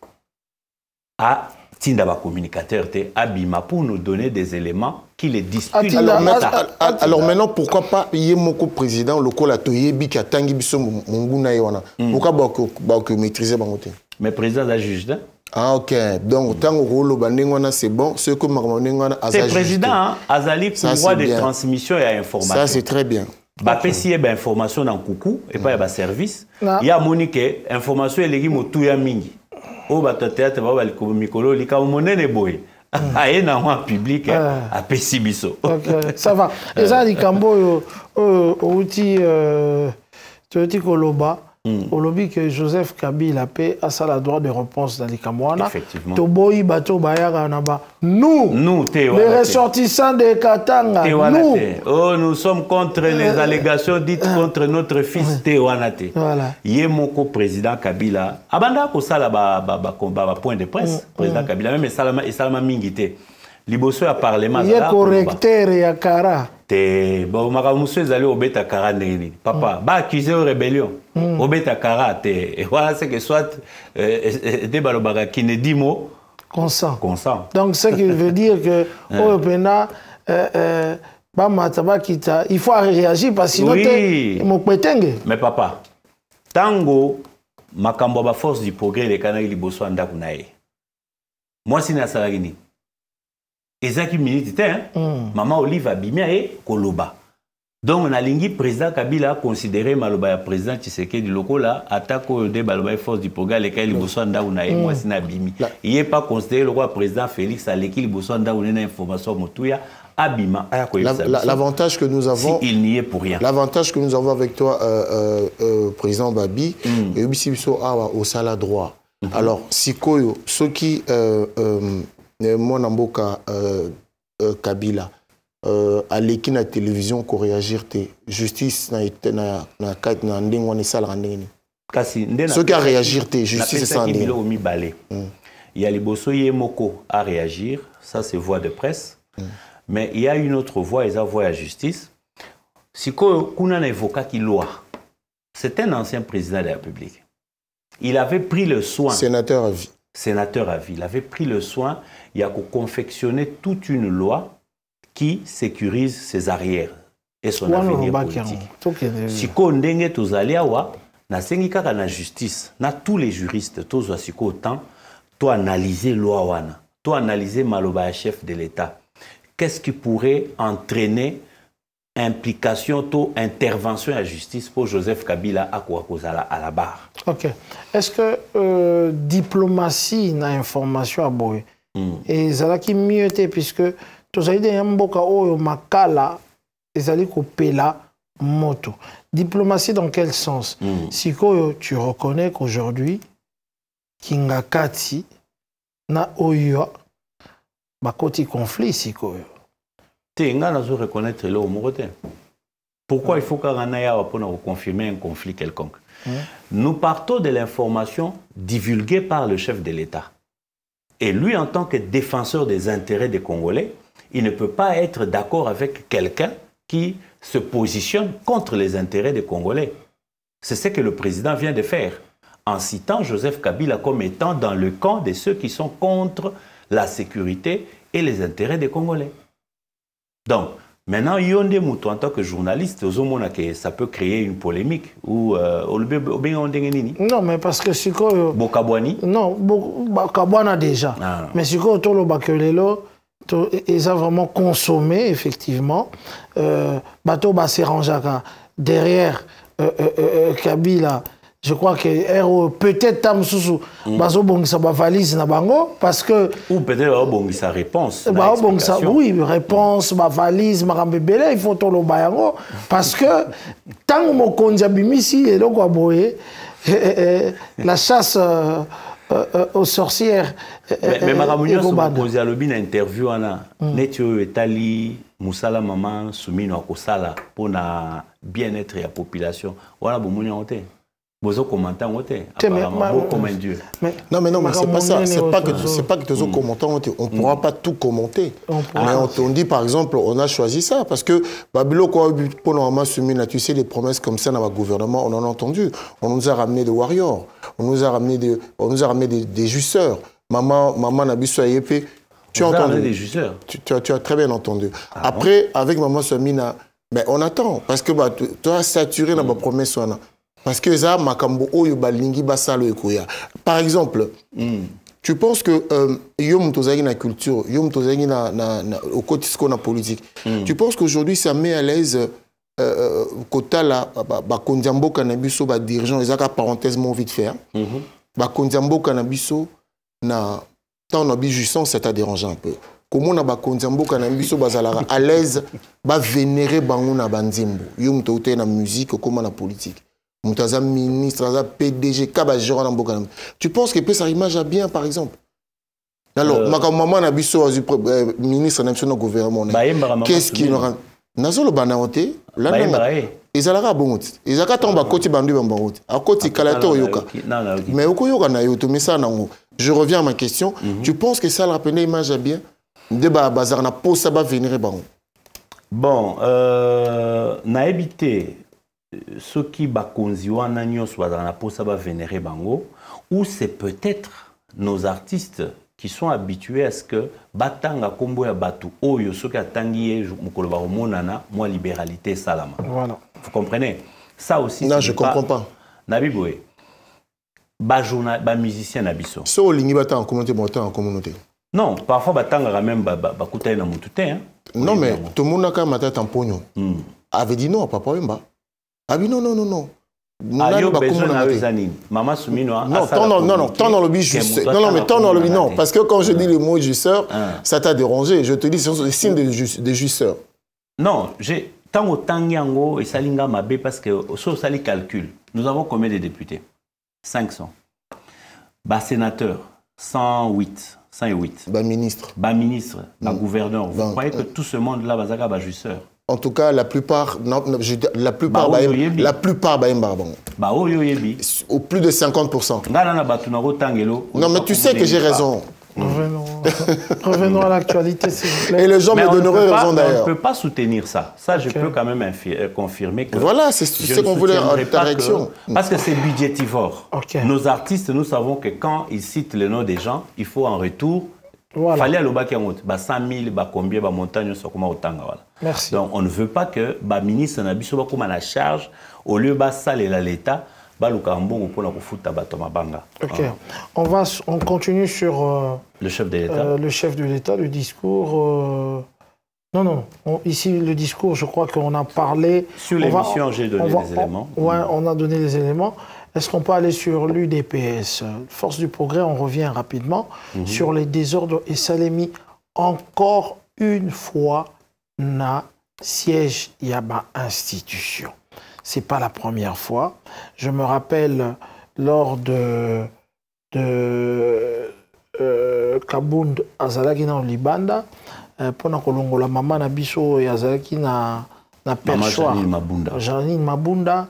a tinda ba communicateur te abima pour nous donner des éléments qui les disputent. Alors maintenant, pourquoi pas Yemoko président, le col a toyé, bika tangi biso monguna yewana. Pourquoi ba maîtriser bangote? Mais président de la juge, hein? Ah, ok. Donc, tant que c'est bon. Ce que c'est président, hein? Azali, pouvoir de transmission et information. Ça, c'est très bien. Bapé si il y a information dans coucou et pas il y a service. Il y a Monique, information et les mots tout ya mingi. Au bateau théâtre, va le micro, il y a monnaie de boy. Aïe na moi public à Pessibiso. Ça va. Et ça, les cambo outil tu koloba. Au lobby que Joseph Kabila paie à ça la droit de réponse dans les Camerounais. Effectivement. Toboyi bato bayara naba. Nous, les ressortissants de Katanga. Nous sommes contre les allégations dites contre notre fils Tewanate. Voilà. Yemoko président Kabila. Abanda ko sala ba point de presse. Président Kabila même salama mingité. Liboso à parlement. Il y a correcteur et Akara. Bon, monsieur est allé au bêta Kara Neni. Papa, bah accusé de rébellion. Au bêta Kara, et voilà, c'est que soit des balobara qui ne dit mot. Consent. Donc, ce qui veut dire que au Pena, il faut réagir parce que sinon, mais papa, tango, makambo ba force du progrès, les canaux liboso anda kunae. Moi, si na salagini. Ezaki minute maman Olive Abimia et Koloba. Donc on a lingui président Kabila considéré maloba ya président Tshisekedi lokola attaque au débat maloba force du programme lesquels libosanda una et moi sina bimi. Il est pas considéré le roi président Félix à l'équipe libosanda una information motuya abima. L'avantage que nous avons si il n'y est pour rien. L'avantage que nous avons avec toi président Babi et Ubissibiso au sala droit. Alors sikoyo ceux qui mon amboka Kabila à l'équipe de la télévision pour réagir justice na ndingo ni sala ndeni kasi ceux qui a réagir justice sans ndeni il y a liboso yemoko à réagir, ça c'est voix de presse, mais il y a une autre voix, ils voix à justice. Siko kuna na avocat qui loi, c'est un ancien président de la République, il avait pris le soin, sénateur à vie, il avait pris le soin, il a confectionné toute une loi qui sécurise ses arrières et son avenir politique. Si on ndenge tozali awa na sengi kaka na justice, na tous les juristes tozo siko autant, toi analyser loi wana, toi analyser maloba chef de l'État. Qu'est-ce qui pourrait entraîner implication, to intervention à la justice pour Joseph Kabila à la barre? Ok. Est-ce que diplomatie na information à boy et ça qui mieux était puisque tous les gens mboka oyo makala ezali ko pela moto. Diplomatie dans quel sens? Si tu reconnais qu'aujourd'hui Kingakati na oyo bakoti conflit sikoyo. Tenga na zo reconnaître le morote. Pourquoi il faut qu'on aille pour confirmer un conflit quelconque? Nous partons de l'information divulguée par le chef de l'État. Et lui, en tant que défenseur des intérêts des Congolais, il ne peut pas être d'accord avec quelqu'un qui se positionne contre les intérêts des Congolais. C'est ce que le président vient de faire, en citant Joseph Kabila comme étant dans le camp de ceux qui sont contre la sécurité et les intérêts des Congolais. Donc, maintenant, Yonde Moutou, en tant que journaliste, ça peut créer une polémique. Ou non, mais parce que si Bokabwani? Non, Bokabwana déjà. Ah. Mais si Tolo Bakelelo, ils ont vraiment consommé, effectivement. Bateau Basseranjaka, derrière Kabila, je crois que peut-être Tamsousou, Bazo Bongisa valise na bango, parce que. Ou peut-être Bongisa réponse. Oui, réponse, valise, Marambébélé, il faut Tolo Bayango, parce que tant que mon Konjabimisi et donc la chasse aux sorcières. Mais Maramounion, on posé à l'obin interview, Netio Etali, Moussala Maman, Soumino Akosala, pour le bien-être de la population. Voilà, bon, on a vous commentant comme un dieu. Non, mais c'est pas ça. C'est pas que tu commentant. On ne pourra pas tout commenter. Mais on dit, par exemple, on a choisi ça parce que Babilo, tu sais, des promesses comme ça dans le gouvernement, on en a entendu. On nous a ramené des warriors. On nous a ramené des jusseurs. Maman Nabiso Ayepe. Tu as entendu des jusseurs. Tu as très bien entendu. Après, avec Maman Samina, on attend parce que tu as saturé dans ma promesse. Parce que ça, makambo oyo balingi basalo ekoya. Par exemple, tu penses que yom tozaki na culture, yom tozaki na au côté ce qu'on a politique. Tu penses qu'aujourd'hui ça met à l'aise kota la ba kondiambo kanabiso ba dirigeant ezaka parenthèse mon vite faire. Ba kondiambo kanabiso na tant na bijusson ça t'a dérangé un peu. Comment na ba kondiambo kanabiso bazalara à l'aise ba vénérer bango na banzimbo. Yom toté na musique comment na politique. Moutaza ministre, PDG, Kabajora dans Bokanam. Tu penses que ça image bien, par exemple? Alors, ma maman a biso ministre de gouvernement. Qu'est-ce qui nous rend? Nazolo banaote, là ils allaient à bon. Ils allaient tomber à côté bandu bambarout. À côté kalato yoka. Mais au yoka na yoto mais ça nango. Je reviens à ma question. Tu penses que ça rappelle image bien? Débat bazar na pose ça va venir bango. Bon, na évité ceux qui bakonziwa nanyos wadana posa ba vénérer bango, ou c'est peut-être nos artistes qui sont habitués à ce que batanga kombo ya batu oyo soki atangi mukolo ba monana moi libéralité salama. Voilà. Vous comprenez? Ça aussi. Non, je comprends pas. Nabiboé. Ba journal ba musicien nabiso. So lingi bata en communauté. Non, parfois batanga même ba kutaina mutute hein. Non mais tout le monde a quand même tête en pognon. Avait dit non papa Wemba. Ah oui, non. Maman Soumino. Non, tant dans le but juste. Non, mais tant dans le but, non. Parce que quand je dis le mot justeur, ça t'a dérangé. Je te dis, ce sont des signes de justeur. Non, tant au Tangiango et Salinga Mabé, parce que sur ça les calculs, nous avons combien de députés? 500. Bas sénateur, 108. Bas ministre. Bas ministre, bas gouverneur. Vous croyez que tout ce monde-là va être bas justeur? En tout cas, la plupart, au plus de 50%. Non, mais tu sais que j'ai raison. Revenons à l'actualité, s'il vous plaît. Et les gens me donneraient raison d'ailleurs. On ne peut pas soutenir ça. Ça, je peux quand même confirmer que... Voilà, c'est ce qu'on voulait en ta réaction. Parce que c'est budgétivore. Nos artistes, nous savons que quand ils citent le nom des gens, il faut en retour... Voilà. Fallait aller au bac 100 000, combien, montagne, comment autant. Merci. Donc on ne veut pas que le ministre n'abîme comme à la charge, au lieu de ça, l'État, Ok. On continue sur le chef de l'État. Le chef de l'État, le discours. Non. Ici, le discours, je crois qu'on a parlé. Sur l'émission, j'ai donné des éléments. Oui, on a donné des éléments. Est-ce qu'on peut aller sur l'UDPS? Force du progrès, on revient rapidement sur les désordres et Salemi. Encore une fois, na siège Yaba institution. Ce n'est pas la première fois. Je me rappelle lors de Kabound Azalaki na Libanda, pendant que la maman na biso et Azalaki na perchoir. Janine Mabunda,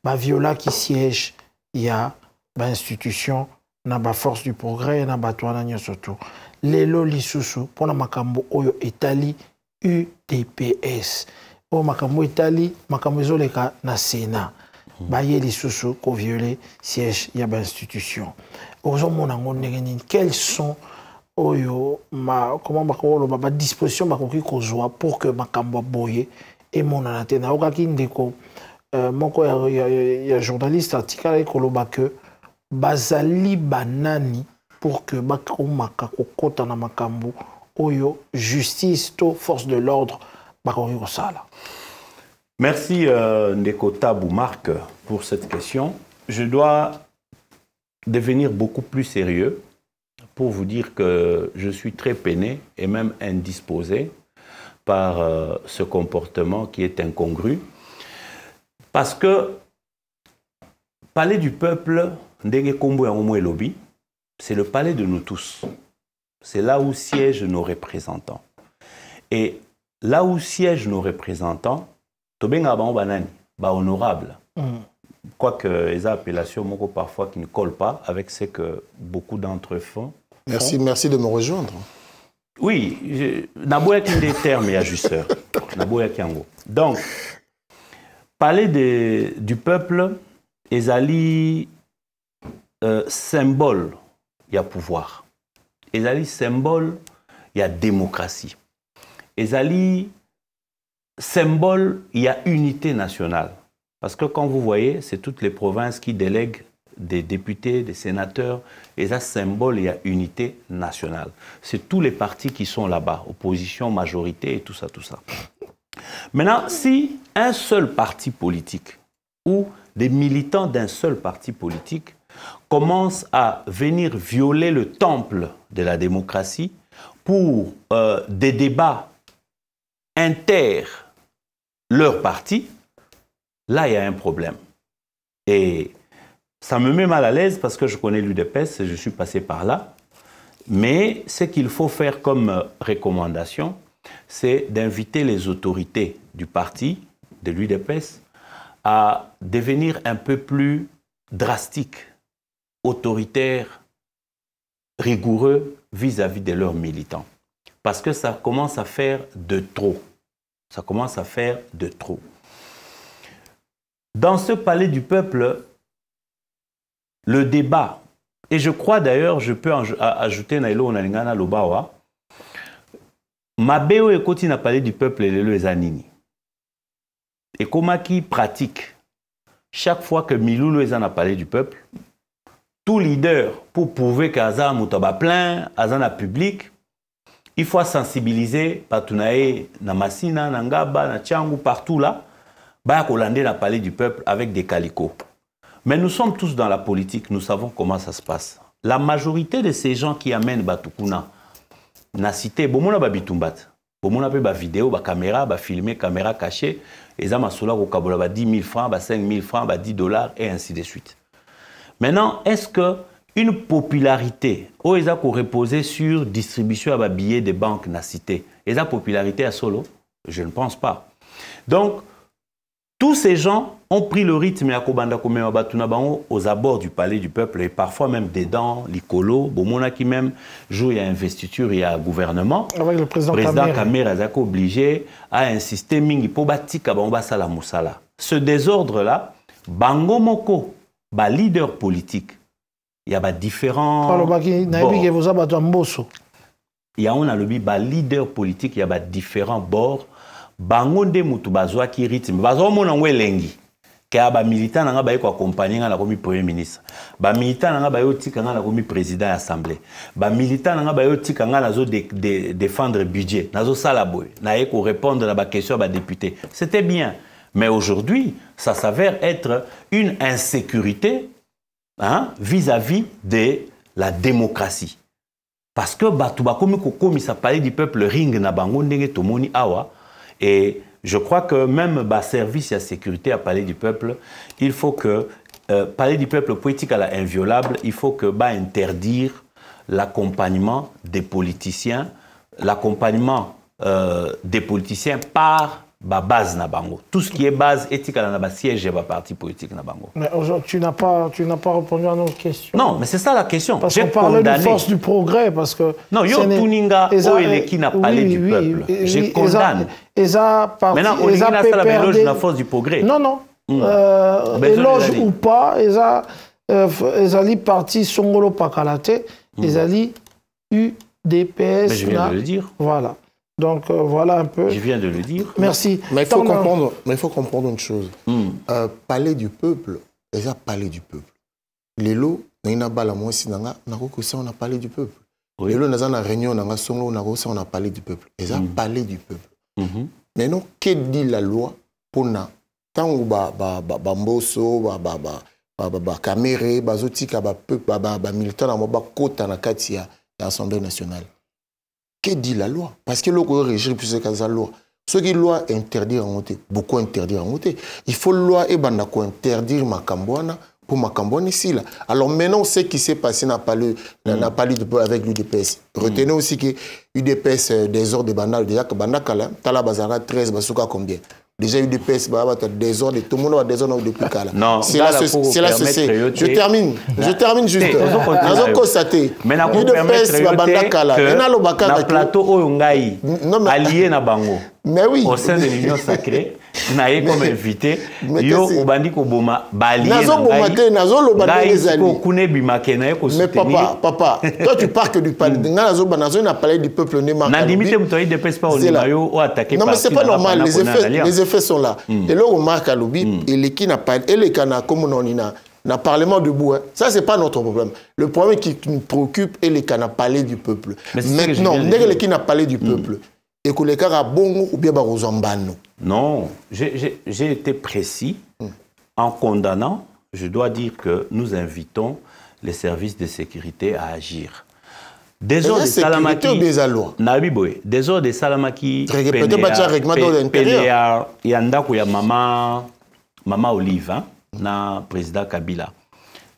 ma viola qui siège. Il y a une institution, na ba force du progrès, na ba toana nyosoto. Lelo lisusu, pour la makambo oyo etali UDPS. O makambo etali, makambo ezoleka na Sénat. Baye lisusu ko violer siège ya ba institution. Ozo mona ngondengeni, quels sont oyo comment bakolo ba disposition bakoki kozwa pour que makambo boye et monana te na okaki ndeko moko ya journaliste article ekoloba que bazali banani pour que bakomaka kokota na makambo oyo justice to force de l'ordre bakoki kosala. Merci Ndeko Tabou Marc pour cette question. Je dois devenir beaucoup plus sérieux pour vous dire que je suis très peiné et même indisposé par ce comportement qui est incongru. Parce que palais du peuple, c'est le palais de nous tous. C'est là où siègent nos représentants. Et là où siègent nos représentants, honorable. Quoique les appellations parfois qui ne collent pas avec ce que beaucoup d'entre eux font. Merci de me rejoindre. Oui, Naboya qui des termes et ajusteurs. Donc, parler du peuple, ezali symbole, il y a pouvoir. Ezali symbole, il y a démocratie. Ezali symbole, il y a unité nationale. Parce que quand vous voyez, c'est toutes les provinces qui délèguent des députés, des sénateurs, et ça symbole, il y a unité nationale. C'est tous les partis qui sont là-bas, opposition, majorité et tout ça, tout ça. Maintenant, si un seul parti politique ou des militants d'un seul parti politique commencent à venir violer le temple de la démocratie pour des débats inter leur parti, là, il y a un problème. Et ça me met mal à l'aise parce que je connais l'UDPS, je suis passé par là. Mais ce qu'il faut faire comme recommandation, c'est d'inviter les autorités du parti, de l'UDPS, à devenir un peu plus drastiques, autoritaires, rigoureux vis-à-vis de leurs militants. Parce que ça commence à faire de trop. Ça commence à faire de trop. Dans ce palais du peuple, le débat, et je crois d'ailleurs, je peux ajouter Nailo Onalingana Lobawa, Mabeo Ekoti na palais du peuple et le Zanini. Et comment qui pratique chaque fois que Milou est dans palais du peuple, tout leader, pour prouver qu'Azan Moutaba plein, Azan a public, il faut sensibiliser Patunae, Namasina, Nangaba, Nachangu, partout là, bah Hollandais na palais du peuple avec des calicots. Mais nous sommes tous dans la politique, nous savons comment ça se passe. La majorité de ces gens qui amènent Batukuna, na cité, bomona ba bitumbat, bomona pe ba vidéo, ba caméra, ba filmer, caméra cachée, et ça m'a soula ko kabola ba 10 000 francs, ba 5 000 francs, ba 10 $ et ainsi de suite. Maintenant, est-ce que une popularité, ou est-ce qu'on reposer sur distribution à billets de banque na cité, est-ce la popularité à solo? Je ne pense pas. Donc, tous ces gens ont pris le rythme aux abords du palais du peuple et parfois même dedans, l'Icolo, Bomona qui même joue à investiture et à gouvernement. Avec le président Kamer a obligé à insister mingi pour batika la moussala. Ce désordre-là, Bango Moko, leader politique, il y a différents. Il y a un leader politique, il y a différents bords. Bangonde mutubazwa ki rythme bazwa mona ngwelengi ka ba militant nga ba ko accompagner nga comme premier ministre ba militant nga ba yo tika nga comme président assemblée ba militant nga ba yo tika nga nazo défendre budget nazo sala boy na ko répondre à ba question ba député. C'était bien, mais aujourd'hui ça s'avère être une insécurité vis-à-vis de la démocratie, parce que batu ba komi ko komi sa parler du peuple ring na bango ndenge tomoni awa. Et je crois que même le service et la sécurité à Palais du Peuple, il faut que Palais du Peuple politique à la inviolable, il faut que interdire l'accompagnement des politiciens, par la base Nabango. Tout ce qui est base éthique à la siège et la parti politique Nabango. Mais aujourd'hui, tu n'as pas répondu à notre question. Non, mais c'est ça la question. Parce qu'on parlait de force du progrès, parce que... Non, yo Tuninga, qui n'a parlé du peuple. Je condamne. Maintenant, on a la force du progrès. Non, non. Éloge ou pas, Ezali parti Songolo Pakalate, Ezali UDPS. Mais je viens de le dire. Voilà. Donc voilà un peu. Je viens de le dire. Merci. Mais il faut comprendre une chose. Palais du peuple, déjà palais du peuple. Les lots, on a parlé du peuple. Les lots, on a réunion, on a parlé du peuple. Déjà palais du peuple. Maintenant, que dit la loi pour na tant bamboso, caméré, bazotika, militant, kota na katia l'Assemblée nationale. Que dit la loi? Parce que le régime plus que la loi. Ce qui loi interdit en monter, beaucoup interdit en monter. Il faut loi et bandako interdire Makambouana pour Makambouana ici là. Alors maintenant, ce qui s'est passé n'a pas lu avec l'UDPS. Retenez aussi que l'UDPS des ordres de Bandal, déjà que Bandakala, Talabazara 13, Basuka combien? Déjà UDPS, des ordres, tout le monde a des ordres depuis Kala. Non, c'est là je termine juste. Nous avons constaté. Mais na UDPS, Bandakala, na plateau Oyongai, allié na Bango. Mais oui. Au sein de l'Union sacrée, naé comme invité yo obandi ko boma bali nazo bomate nazo lobanda les amis ko kune bimake na ko soutenir mais papa toi tu parles que du palais nazo na parler du peuple né marqué na limite mutoi de pas au mayo ou attaquer non mais c'est pas normal les effets sont là et là on marque à l'obi et les qui n'a pas et les cana comme on a na parlement debout, hein. Ça c'est pas notre problème. Le problème qui nous préoccupe est les qui n'a parlé du peuple. Maintenant, dès les qui n'a parlé du peuple, et que les cas à bon ou bien barozambano. Non, j'ai été précis en condamnant. Je dois dire que nous invitons les services de sécurité à agir. Des ordres de Salamaki, des ordres de Salamaki, il Mama Olive, hein? Na président Kabila.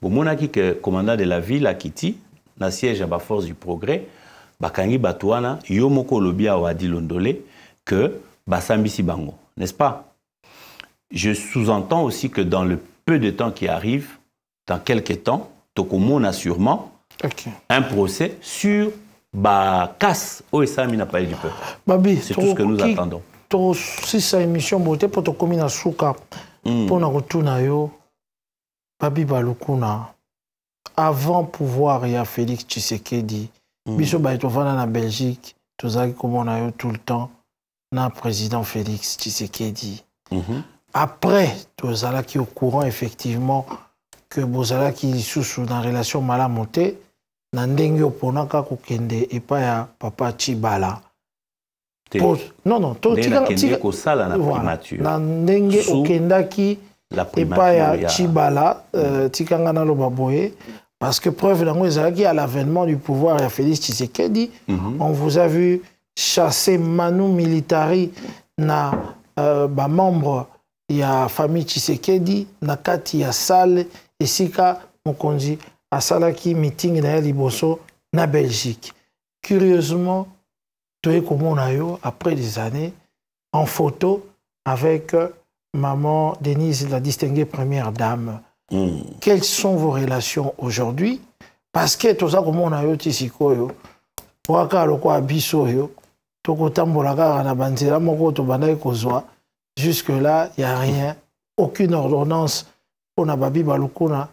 Au moment que commandant de la ville a quitté, na siège à la force du progrès, Bakangi Batouana, Yomoko Lobia Wadi Londole, que Basambisi Bango, n'est-ce pas? Je sous-entends aussi que dans le peu de temps qui arrive, dans quelques temps, Tokomo a sûrement un procès sur casse au Sami n'a pas eu du peuple. C'est tout ce que nous attendons. Si sa émission beauté pour Tokomi na Souka. Pour nous retourner, Babi Balukuna, avant pouvoir, il y a Félix Tshisekedi, Biso Baïtovana na Belgique, tout comme on a eu tout le temps, na président Félix Tshisekedi. Après, tout ça qui est au courant effectivement que Bozala qui sous dans relation malamontée, Nandenge Oponaka Kokende et pas ya Papa Chibala. Non, non, Nandenge Okendaki et pas ya Chibala, Tikangana Lobaboye, parce que preuve d'ango ezalaki à l'avènement du pouvoir ya Félix Tshisekedi, on vous a vu chasser Manu Militari na membre ya famille Tshisekedi, na kati ya salle esika mokonzi asalaki meeting na liboso na Belgique. Curieusement, après des années, en photo avec maman Denise, la distinguée première dame. Quelles sont vos relations aujourd'hui? Parce que tout ça, comme on a eu ici, jusque-là, il n'y a rien, aucune ordonnance pour Nababi Balukuna.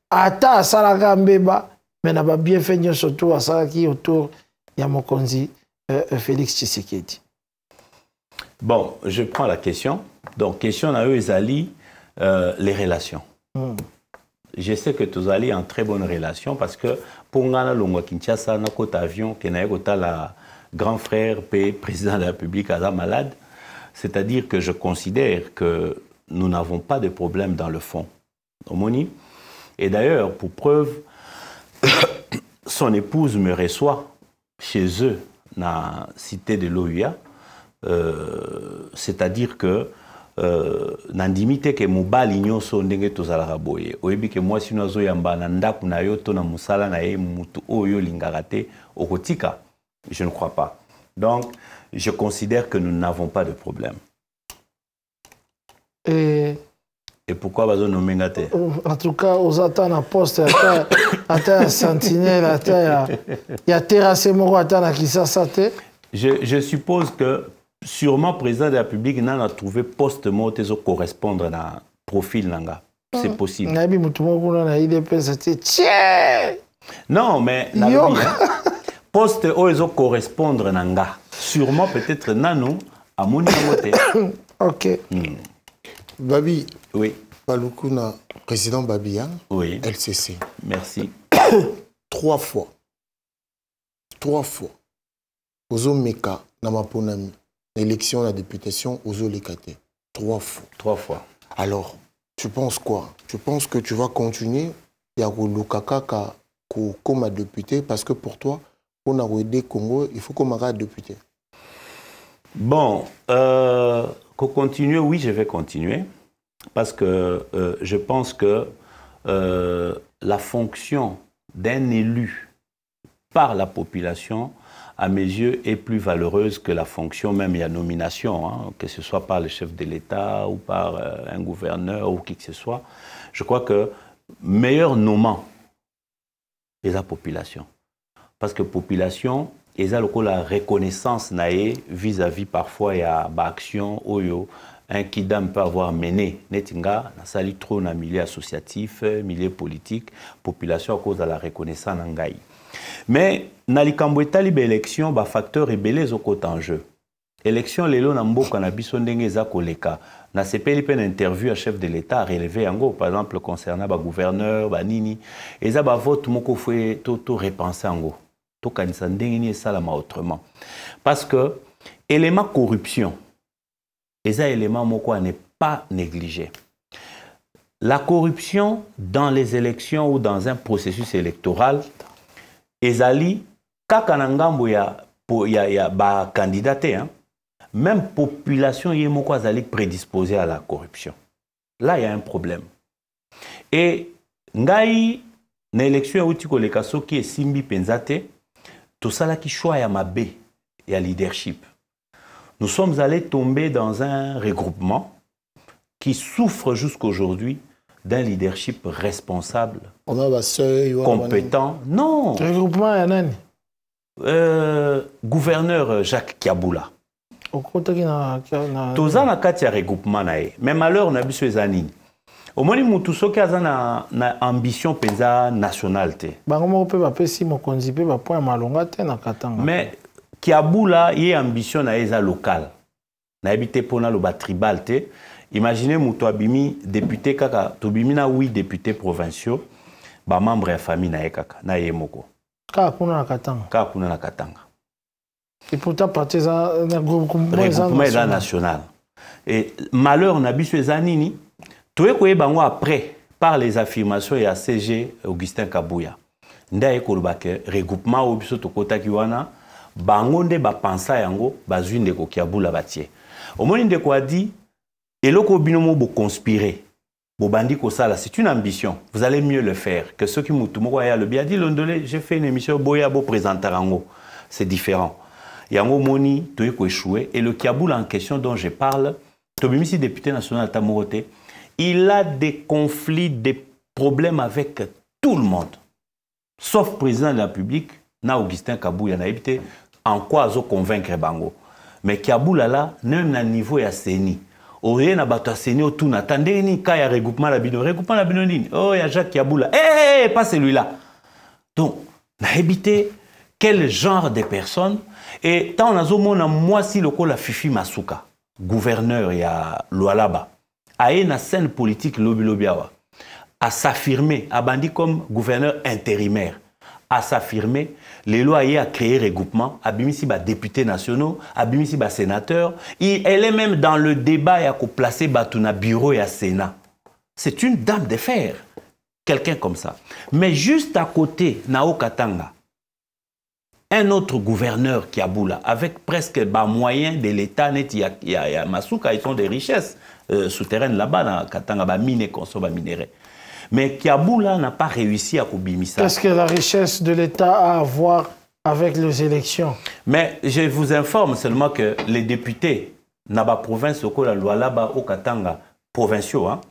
Ata Salaka Mbeba, mais n'a pas bien fait surtout à Salaki autour de Yamokonzi. Félix Tshisekedi. Bon, je prends la question. Donc, question à eux, Ezali, les relations. Je sais que tous allez en très bonne relation parce que pour Ngana Longwa Kinshasa, na côte avion, qui n'a pas la grand frère, président de la République, à la malade. C'est-à-dire que je considère que nous n'avons pas de problème dans le fond. Et d'ailleurs, pour preuve, son épouse me reçoit chez eux, dans la cité de l'OUA, c'est-à-dire que nandimite ke mobali nyonso ndenge tozalaka boye oyebi ke mwasi no azoyamba na ndaku na yo to na musala na ye mutu oyo lingaka te okotika. Je ne crois pas. Donc je considère que nous n'avons pas de problème. Et pourquoi bazo nomenga te? En tout cas, aux attentes à poste, à sentinelle, il y a terrassé moko à Kisasa te. Je suppose que sûrement président de la République n'a trouvé poste mot qui correspondre à profil nanga. C'est possible. Non, mais poste où correspondre nanga. Sûrement peut-être nano à mon niveau. Ok. Babi. Oui. Balukuna, président Babi, hein? Oui. LCC. Merci. 3 fois. Ozo Meka, Namaponami. Élection à la députation aux Olékaté. 3 fois. 3 fois. Alors, tu penses quoi? Tu penses que tu vas continuer Lukaka comme député parce que pour toi, pour aider Congo, il faut qu'on soit député. Bon, continuer, oui, je vais continuer parce que je pense que la fonction d'un élu par la population à mes yeux, est plus valeureuse que la fonction, même il y a nomination, hein, que ce soit par le chef de l'État ou par un gouverneur ou qui que ce soit. Je crois que meilleur nommant est la population. Parce que la population, ils ont la reconnaissance vis-à-vis parfois, il y a action, un kidam peut avoir mené netinga na sali trop na milieu associatif, milieu politique, population à cause de la reconnaissance ngai. Mais na likambo etali ba élection ba facteur rebelle ezokota en jeu. Élection lelo na mboka na biso ndenge eza koleka. Na sepeli pe interview à chef de l'État relevé yango par exemple concernant ba gouverneur ba nini eza ba vote moko fwe to repenser yango. To kanisa ndenge ni esalama autrement. Parce que élément corruption eza élément moko à ne pas négliger. La corruption dans les élections ou dans un processus électoral ezali kaka na ngambo ya ba candidaté hein. Même population y est azali prédisposée à la corruption. Là, il y a un problème. Et ngai na élection outi koleka soki et simbi penzate to sala ki choix ya mabe ya leadership. Nous sommes allés tomber dans un regroupement qui souffre jusqu'aujourd'hui d'un leadership responsable, compétent. Non. Regroupement ya nani? Gouverneur Jacques Kiaboula. Toza na kati ya regroupement na ye. Mais malheur na biso ezani. Omoni mutu soki aza na ambition penza nationale te. Bango moko pe bapesi mokonzi pe ba point malonga te na Katanga. Mais Kiaboula ye ambition na eza local. Na ebite pona lo ba tribal te. Imaginez mutu abimi député kaka tobimi na 8 députés provinciaux ba membre ya famille na ye kaka na ye moko. Ka kuna na Katanga. Ka kuna na Katanga. Et pourtant, partisan regroupement national. Et malheur n'a biso ezanini, tout est bango après par les affirmations et à CG Augustin Kabouya. Nda ekolobake regroupement au biso tokota kiwana bango nde ba pensa yango bazwinde ko Kiaboula batie. Omoni ndeko a dit eloko binomo bo conspirer. Bo bandi ko sala, c'est une ambition. Vous allez mieux le faire que ceux qui mutumo ya le bien dit Londolé, j'ai fait une émission boya bo présenter rango. C'est différent. Yango Moni, tu es échoué. Et le Kiaboula en question dont je parle, Tobimisi député national de Tamorote, il a des conflits, des problèmes avec tout le monde. Sauf le président de la République, na Augustin Kabouya, na évité en quoi zo convaincre Bango. Mais Kiaboula là, même à niveau ya Seni. Aurait na bato Seni au tout n'attendez ni ka ya regroupement la bino nini. Oh ya Jacques Kiaboula. Eh, pas celui-là. Donc, na évité quel genre de personnes. Et tant on a zomona moi si le la Fifi Masuka, gouverneur ya Lualaba, a une scène politique lobiawa, à s'affirmer, à bandi comme gouverneur intérimaire, à s'affirmer, les lois a créé regroupement, à bimisi ba députés nationaux, à bimisi ba sénateurs, elle est même dans le débat ya ko placer batuna bureau ya Sénat. C'est une dame de fer, quelqu'un comme ça. Mais juste à côté, Nao Katanga, un autre gouverneur Kiaboula, avec presque bas moyens de l'État, il y a Masuka, ils ont des richesses souterraines là-bas, dans Katanga, mine, consomme, minerais. Mais Kiaboula n'a pas réussi à Koubimissa. Qu'est-ce que la richesse de l'État a à voir avec les élections? Mais je vous informe seulement que les députés, Naba province, au la loi là-bas, au Katanga, provinciaux, hein,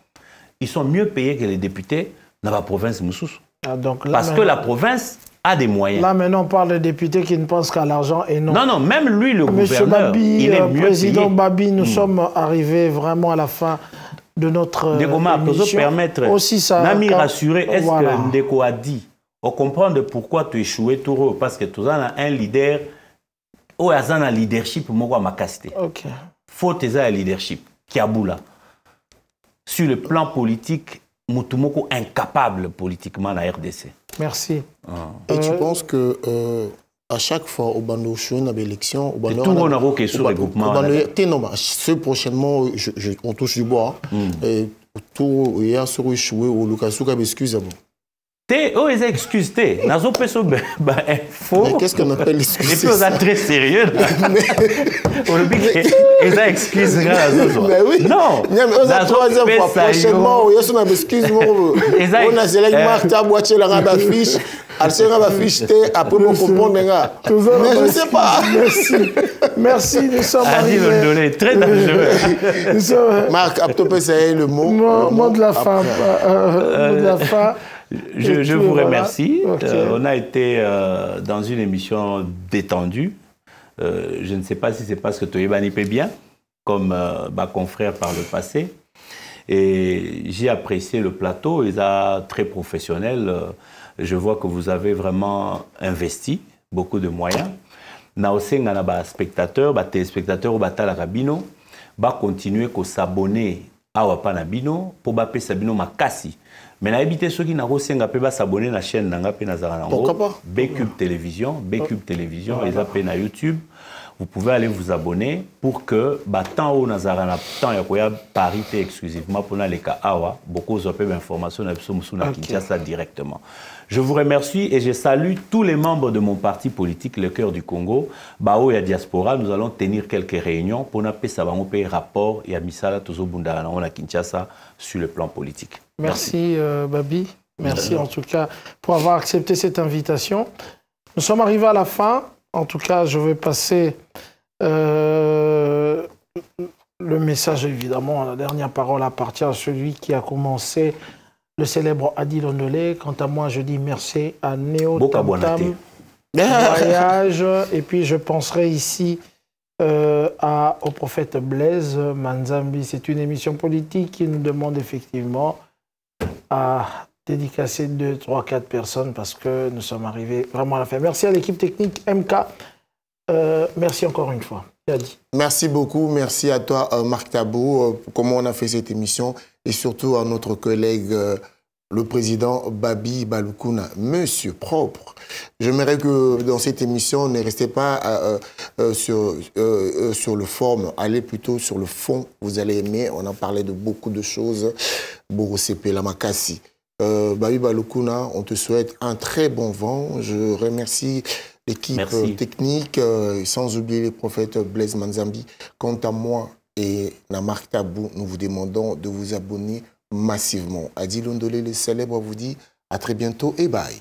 ils sont mieux payés que les députés, Naba province, Moussous. Ah, donc là, parce que la province a des moyens. Là, maintenant, on parle de députés qui ne pensent qu'à l'argent et non. Non, non, même lui, le Monsieur gouverneur, Babi, il est mieux président payé. Babi, nous sommes arrivés vraiment à la fin de notre émission. Permettre, aussi ça. Nami rassurer, est-ce que Ndeko a dit, on comprend de pourquoi tu échouais tout parce que tu as un leader, ou un leadership, moi, ma casté. Ok. Faut un leadership, Kiaboula. Sur le plan politique, Moutoumoko incapable politiquement à la RDC. Merci. Et tu penses que à chaque fois au Bando Chouin à l'élection, tout le monde a qui sur le regroupement. Ce prochainement, on touche du bois. Et tout hier sur le choué au Lukasuka, excusez-moi. Oh, ils excusent, nazo peso info. Qu'est-ce qu'on appelle l'excuse? Et puis on est très sérieux. On le dit qu'ils excusent. Mais oui. Non. On a troisième fois prochainement. Il y a une excuse. On a zélé Martha boîtier la rabat fiche. Elle s'est rabat fiche. Après on comprend mais je ne sais pas. Merci. Merci. Nous sommes arrivés. Très dangereux. Marc, après tu essayer le mot. Mot de la fin. Mot de la fin. Je vous remercie. Okay. On a été dans une émission détendue. Je ne sais pas si c'est parce que Toyebani paie bien, comme confrère par le passé. Et j'ai apprécié le plateau, il est très professionnel. Je vois que vous avez vraiment investi beaucoup de moyens. Naosenga na ba spectateurs, ba téléspectateurs, ba talakabino, ba continuer à s'abonner à Wapanabino pour ba pesa bino makasi. Mais na éviter ceux qui na rosenga pe ba s'abonner à la chaîne nanga pe nazara nango. Pourquoi pas? Bcube Télévision, Bcube Télévision, les appels na YouTube. Vous pouvez aller vous abonner pour que tant au Nazarana, tant il y a parité exclusivement pour les cas awa, beaucoup d'informations na Kinshasa directement. Je vous remercie et je salue tous les membres de mon parti politique, le Cœur du Congo. Bao et diaspora, nous allons tenir quelques réunions pour nous faire rapport et à Misala Tozo Bundarana na Kinshasa sur le plan politique. Merci Babi, merci en tout cas pour avoir accepté cette invitation. Nous sommes arrivés à la fin. En tout cas, je vais passer le message, évidemment, la dernière parole appartient à celui qui a commencé, le célèbre Adi Londolé. Quant à moi, je dis merci à Néo Tamtam Voyage. Et puis, je penserai ici au prophète Blaise Manzambi. C'est une émission politique qui nous demande effectivement à dédicacer 2, 3, 4 personnes parce que nous sommes arrivés vraiment à la fin. Merci à l'équipe technique MK. Merci encore une fois. Merci beaucoup. Merci à toi, Marc Tabou, pour comment on a fait cette émission et surtout à notre collègue, le président Babi Balukuna, monsieur propre. J'aimerais que dans cette émission, ne restez pas sur le forme, allez plutôt sur le fond. Vous allez aimer. On a parlé de beaucoup de choses. Borosepe Lamakasi. Babi Balukuna, on te souhaite un très bon vent. Je remercie l'équipe technique, sans oublier les prophètes Blaise Manzambi. Quant à moi et Marc Tabou, nous vous demandons de vous abonner massivement. Adi Londolé, le célèbre, vous dit à très bientôt et bye.